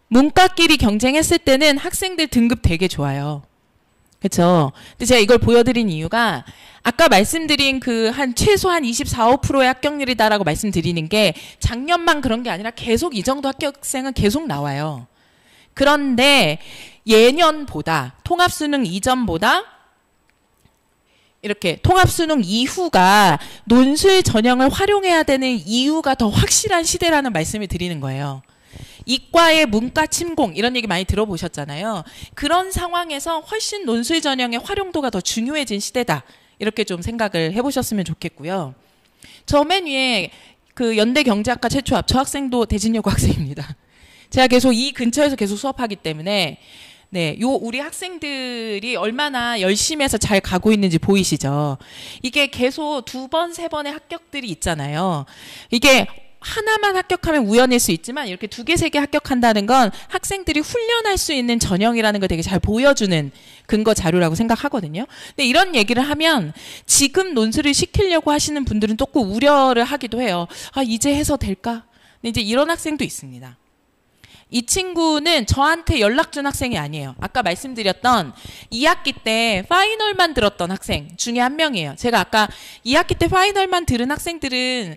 문과끼리 경쟁했을 때는 학생들 등급 되게 좋아요. 그렇죠? 근데 제가 이걸 보여드린 이유가 아까 말씀드린 그 한 최소한 24, 5%의 합격률이다라고 말씀드리는 게 작년만 그런 게 아니라 계속 이 정도 합격생은 계속 나와요. 그런데 예년보다 통합수능 이전보다 이렇게 통합수능 이후가 논술 전형을 활용해야 되는 이유가 더 확실한 시대라는 말씀을 드리는 거예요. 이과의 문과 침공 이런 얘기 많이 들어보셨잖아요. 그런 상황에서 훨씬 논술 전형의 활용도가 더 중요해진 시대다. 이렇게 좀 생각을 해보셨으면 좋겠고요. 저 맨 위에 그 연대 경제학과 최초 합, 저 학생도 대진여고 학생입니다. 제가 계속 이 근처에서 계속 수업하기 때문에 네, 우리 학생들이 얼마나 열심히 해서 잘 가고 있는지 보이시죠? 이게 계속 2번, 3번의 합격들이 있잖아요. 이게 하나만 합격하면 우연일 수 있지만 이렇게 2개, 3개 합격한다는 건 학생들이 훈련할 수 있는 전형이라는 걸 되게 잘 보여주는 근거 자료라고 생각하거든요. 근데 이런 얘기를 하면 지금 논술을 시키려고 하시는 분들은 조금 우려를 하기도 해요. 아, 이제 해서 될까? 근데 이제 이런 학생도 있습니다. 이 친구는 저한테 연락 준 학생이 아니에요. 아까 말씀드렸던 2학기 때 파이널만 들었던 학생 중에 한 명이에요. 제가 아까 2학기 때 파이널만 들은 학생들은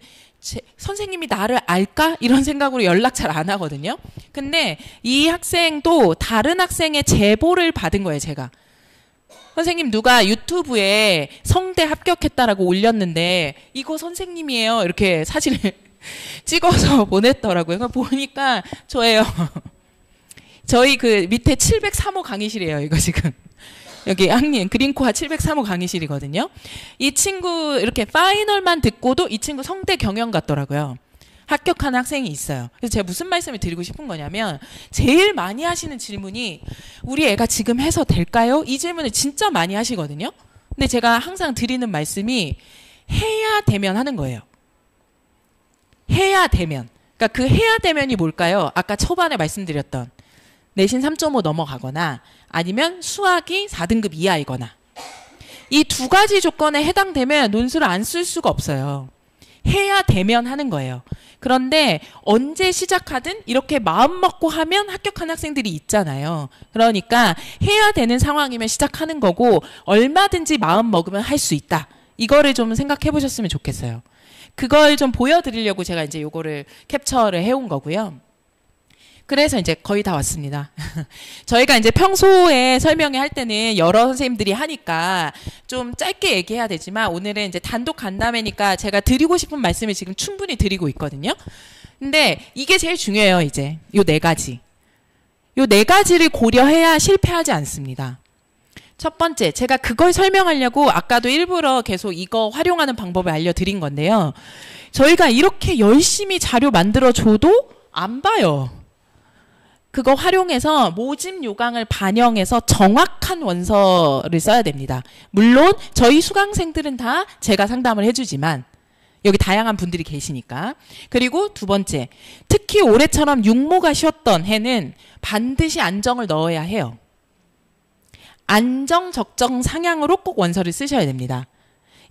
선생님이 나를 알까? 이런 생각으로 연락 잘 안 하거든요. 근데 이 학생도 다른 학생의 제보를 받은 거예요, 제가. 선생님 누가 유튜브에 성대 합격했다라고 올렸는데 이거 선생님이에요. 이렇게 사진을 찍어서 보냈더라고요. 보니까 저예요. 저희 그 밑에 703호 강의실이에요. 이거 지금. 여기 학님 그린코아 703호 강의실이거든요. 이 친구 이렇게 파이널만 듣고도 이 친구 성대 경영 같더라고요. 합격한 학생이 있어요. 그래서 제가 무슨 말씀을 드리고 싶은 거냐면 제일 많이 하시는 질문이 우리 애가 지금 해서 될까요? 이 질문을 진짜 많이 하시거든요. 근데 제가 항상 드리는 말씀이 해야 되면 하는 거예요. 해야 되면. 그러니까 그 해야 되면이 뭘까요? 아까 초반에 말씀드렸던 내신 3.5 넘어가거나 아니면 수학이 4등급 이하이거나 이 두 가지 조건에 해당되면 논술을 안 쓸 수가 없어요. 해야 되면 하는 거예요. 그런데 언제 시작하든 이렇게 마음 먹고 하면 합격한 학생들이 있잖아요. 그러니까 해야 되는 상황이면 시작하는 거고 얼마든지 마음 먹으면 할 수 있다. 이거를 좀 생각해 보셨으면 좋겠어요. 그걸 좀 보여드리려고 제가 이제 요거를 캡처를 해온 거고요. 그래서 이제 거의 다 왔습니다. 저희가 이제 평소에 설명회 할 때는 여러 선생님들이 하니까 좀 짧게 얘기해야 되지만 오늘은 이제 단독 간담회니까 제가 드리고 싶은 말씀을 지금 충분히 드리고 있거든요. 근데 이게 제일 중요해요, 이제. 요 네 가지. 요 네 가지를 고려해야 실패하지 않습니다. 첫 번째, 제가 그걸 설명하려고 아까도 일부러 계속 이거 활용하는 방법을 알려드린 건데요. 저희가 이렇게 열심히 자료 만들어줘도 안 봐요. 그거 활용해서 모집 요강을 반영해서 정확한 원서를 써야 됩니다. 물론 저희 수강생들은 다 제가 상담을 해주지만 여기 다양한 분들이 계시니까. 그리고 두 번째, 특히 올해처럼 육모가 쉬었던 해는 반드시 안정을 넣어야 해요. 안정, 적정, 상향으로 꼭 원서를 쓰셔야 됩니다.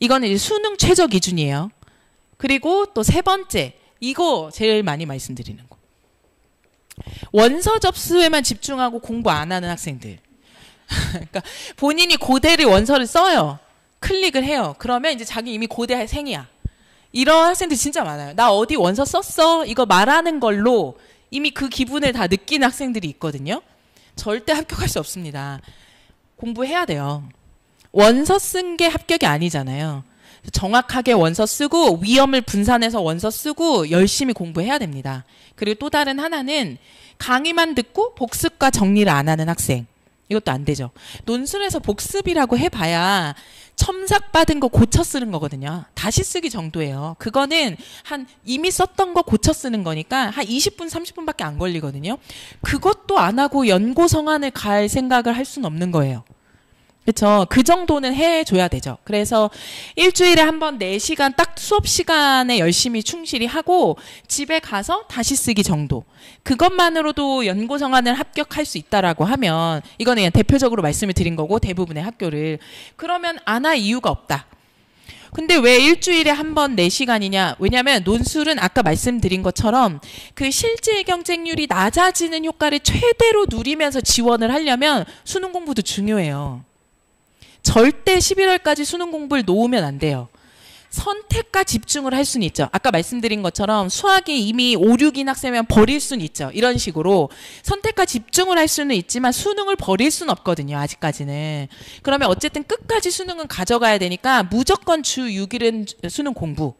이거는 이제 수능 최저 기준이에요. 그리고 또 세 번째, 이거 제일 많이 말씀드리는 거. 원서 접수에만 집중하고 공부 안 하는 학생들. 그러니까 본인이 고대를 원서를 써요. 클릭을 해요. 그러면 이제 자기 이미 고대생이야. 이런 학생들 진짜 많아요. 나 어디 원서 썼어? 이거 말하는 걸로 이미 그 기분을 다 느끼는 학생들이 있거든요. 절대 합격할 수 없습니다. 공부해야 돼요. 원서 쓴 게 합격이 아니잖아요. 정확하게 원서 쓰고 위험을 분산해서 원서 쓰고 열심히 공부해야 됩니다. 그리고 또 다른 하나는 강의만 듣고 복습과 정리를 안 하는 학생. 이것도 안 되죠. 논술에서 복습이라고 해봐야 첨삭 받은 거 고쳐 쓰는 거거든요. 다시 쓰기 정도예요. 그거는 한 이미 썼던 거 고쳐 쓰는 거니까 한 20분, 30분밖에 안 걸리거든요. 그것도 안 하고 연고성안을 갈 생각을 할 수는 없는 거예요. 그렇죠. 그 정도는 해줘야 되죠. 그래서 일주일에 한 번 4시간 딱 수업 시간에 열심히 충실히 하고 집에 가서 다시 쓰기 정도. 그것만으로도 연고성안을 합격할 수 있다라고 하면 이거는 그냥 대표적으로 말씀을 드린 거고 대부분의 학교를. 그러면 안 할 이유가 없다. 근데 왜 일주일에 한 번 4시간이냐? 왜냐하면 논술은 아까 말씀드린 것처럼 그 실제 경쟁률이 낮아지는 효과를 최대로 누리면서 지원을 하려면 수능 공부도 중요해요. 절대 11월까지 수능 공부를 놓으면 안 돼요. 선택과 집중을 할 수는 있죠. 아까 말씀드린 것처럼 수학이 이미 5, 6인 학생이면 버릴 수는 있죠. 이런 식으로 선택과 집중을 할 수는 있지만 수능을 버릴 수는 없거든요. 아직까지는. 그러면 어쨌든 끝까지 수능은 가져가야 되니까 무조건 주 6일은 수능 공부.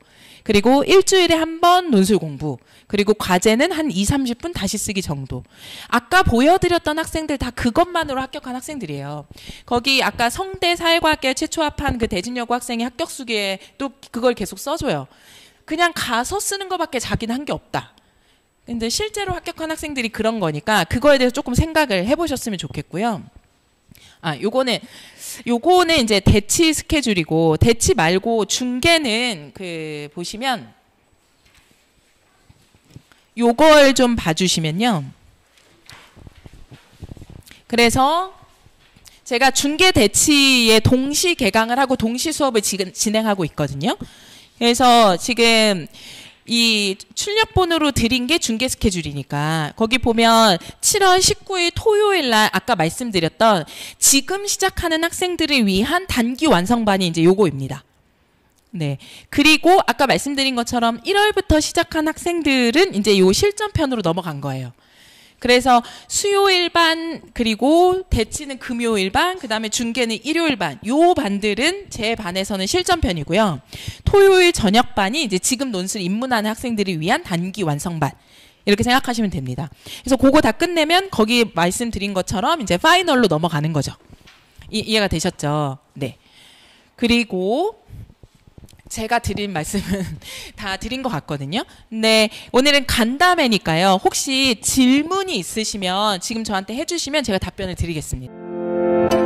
그리고 일주일에 한 번 논술 공부. 그리고 과제는 한 2, 30분 다시 쓰기 정도. 아까 보여드렸던 학생들 다 그것만으로 합격한 학생들이에요. 거기 아까 성대 사회과학계 최초 합한 그 대진여고 학생이 합격 수기에 또 그걸 계속 써줘요. 그냥 가서 쓰는 것밖에 자기는 한 게 없다. 근데 실제로 합격한 학생들이 그런 거니까 그거에 대해서 조금 생각을 해보셨으면 좋겠고요. 요거는 이제 대치 스케줄이고 대치 말고 중계는 그 보시면 요걸 좀 봐주시면요. 그래서 제가 중계 대치에 동시 개강을 하고 동시 수업을 지금 진행하고 있거든요. 그래서 지금 이 출력본으로 드린 게 중계 스케줄이니까 거기 보면 7월 19일 토요일 날 아까 말씀드렸던 지금 시작하는 학생들을 위한 단기 완성반이 이제 요거입니다. 네. 그리고 아까 말씀드린 것처럼 1월부터 시작한 학생들은 이제 요 실전편으로 넘어간 거예요. 그래서 수요일 반 그리고 대치는 금요일 반 그다음에 중계는 일요일 반 요 반들은 제 반에서는 실전편이고요. 토요일 저녁 반이 이제 지금 논술 입문하는 학생들을 위한 단기 완성반 이렇게 생각하시면 됩니다. 그래서 그거 다 끝내면 거기 말씀드린 것처럼 이제 파이널로 넘어가는 거죠. 이해가 되셨죠? 네. 그리고 제가 드린 말씀은 다 드린 것 같거든요. 근데 오늘은 간담회니까요. 혹시 질문이 있으시면 지금 저한테 해주시면 제가 답변을 드리겠습니다.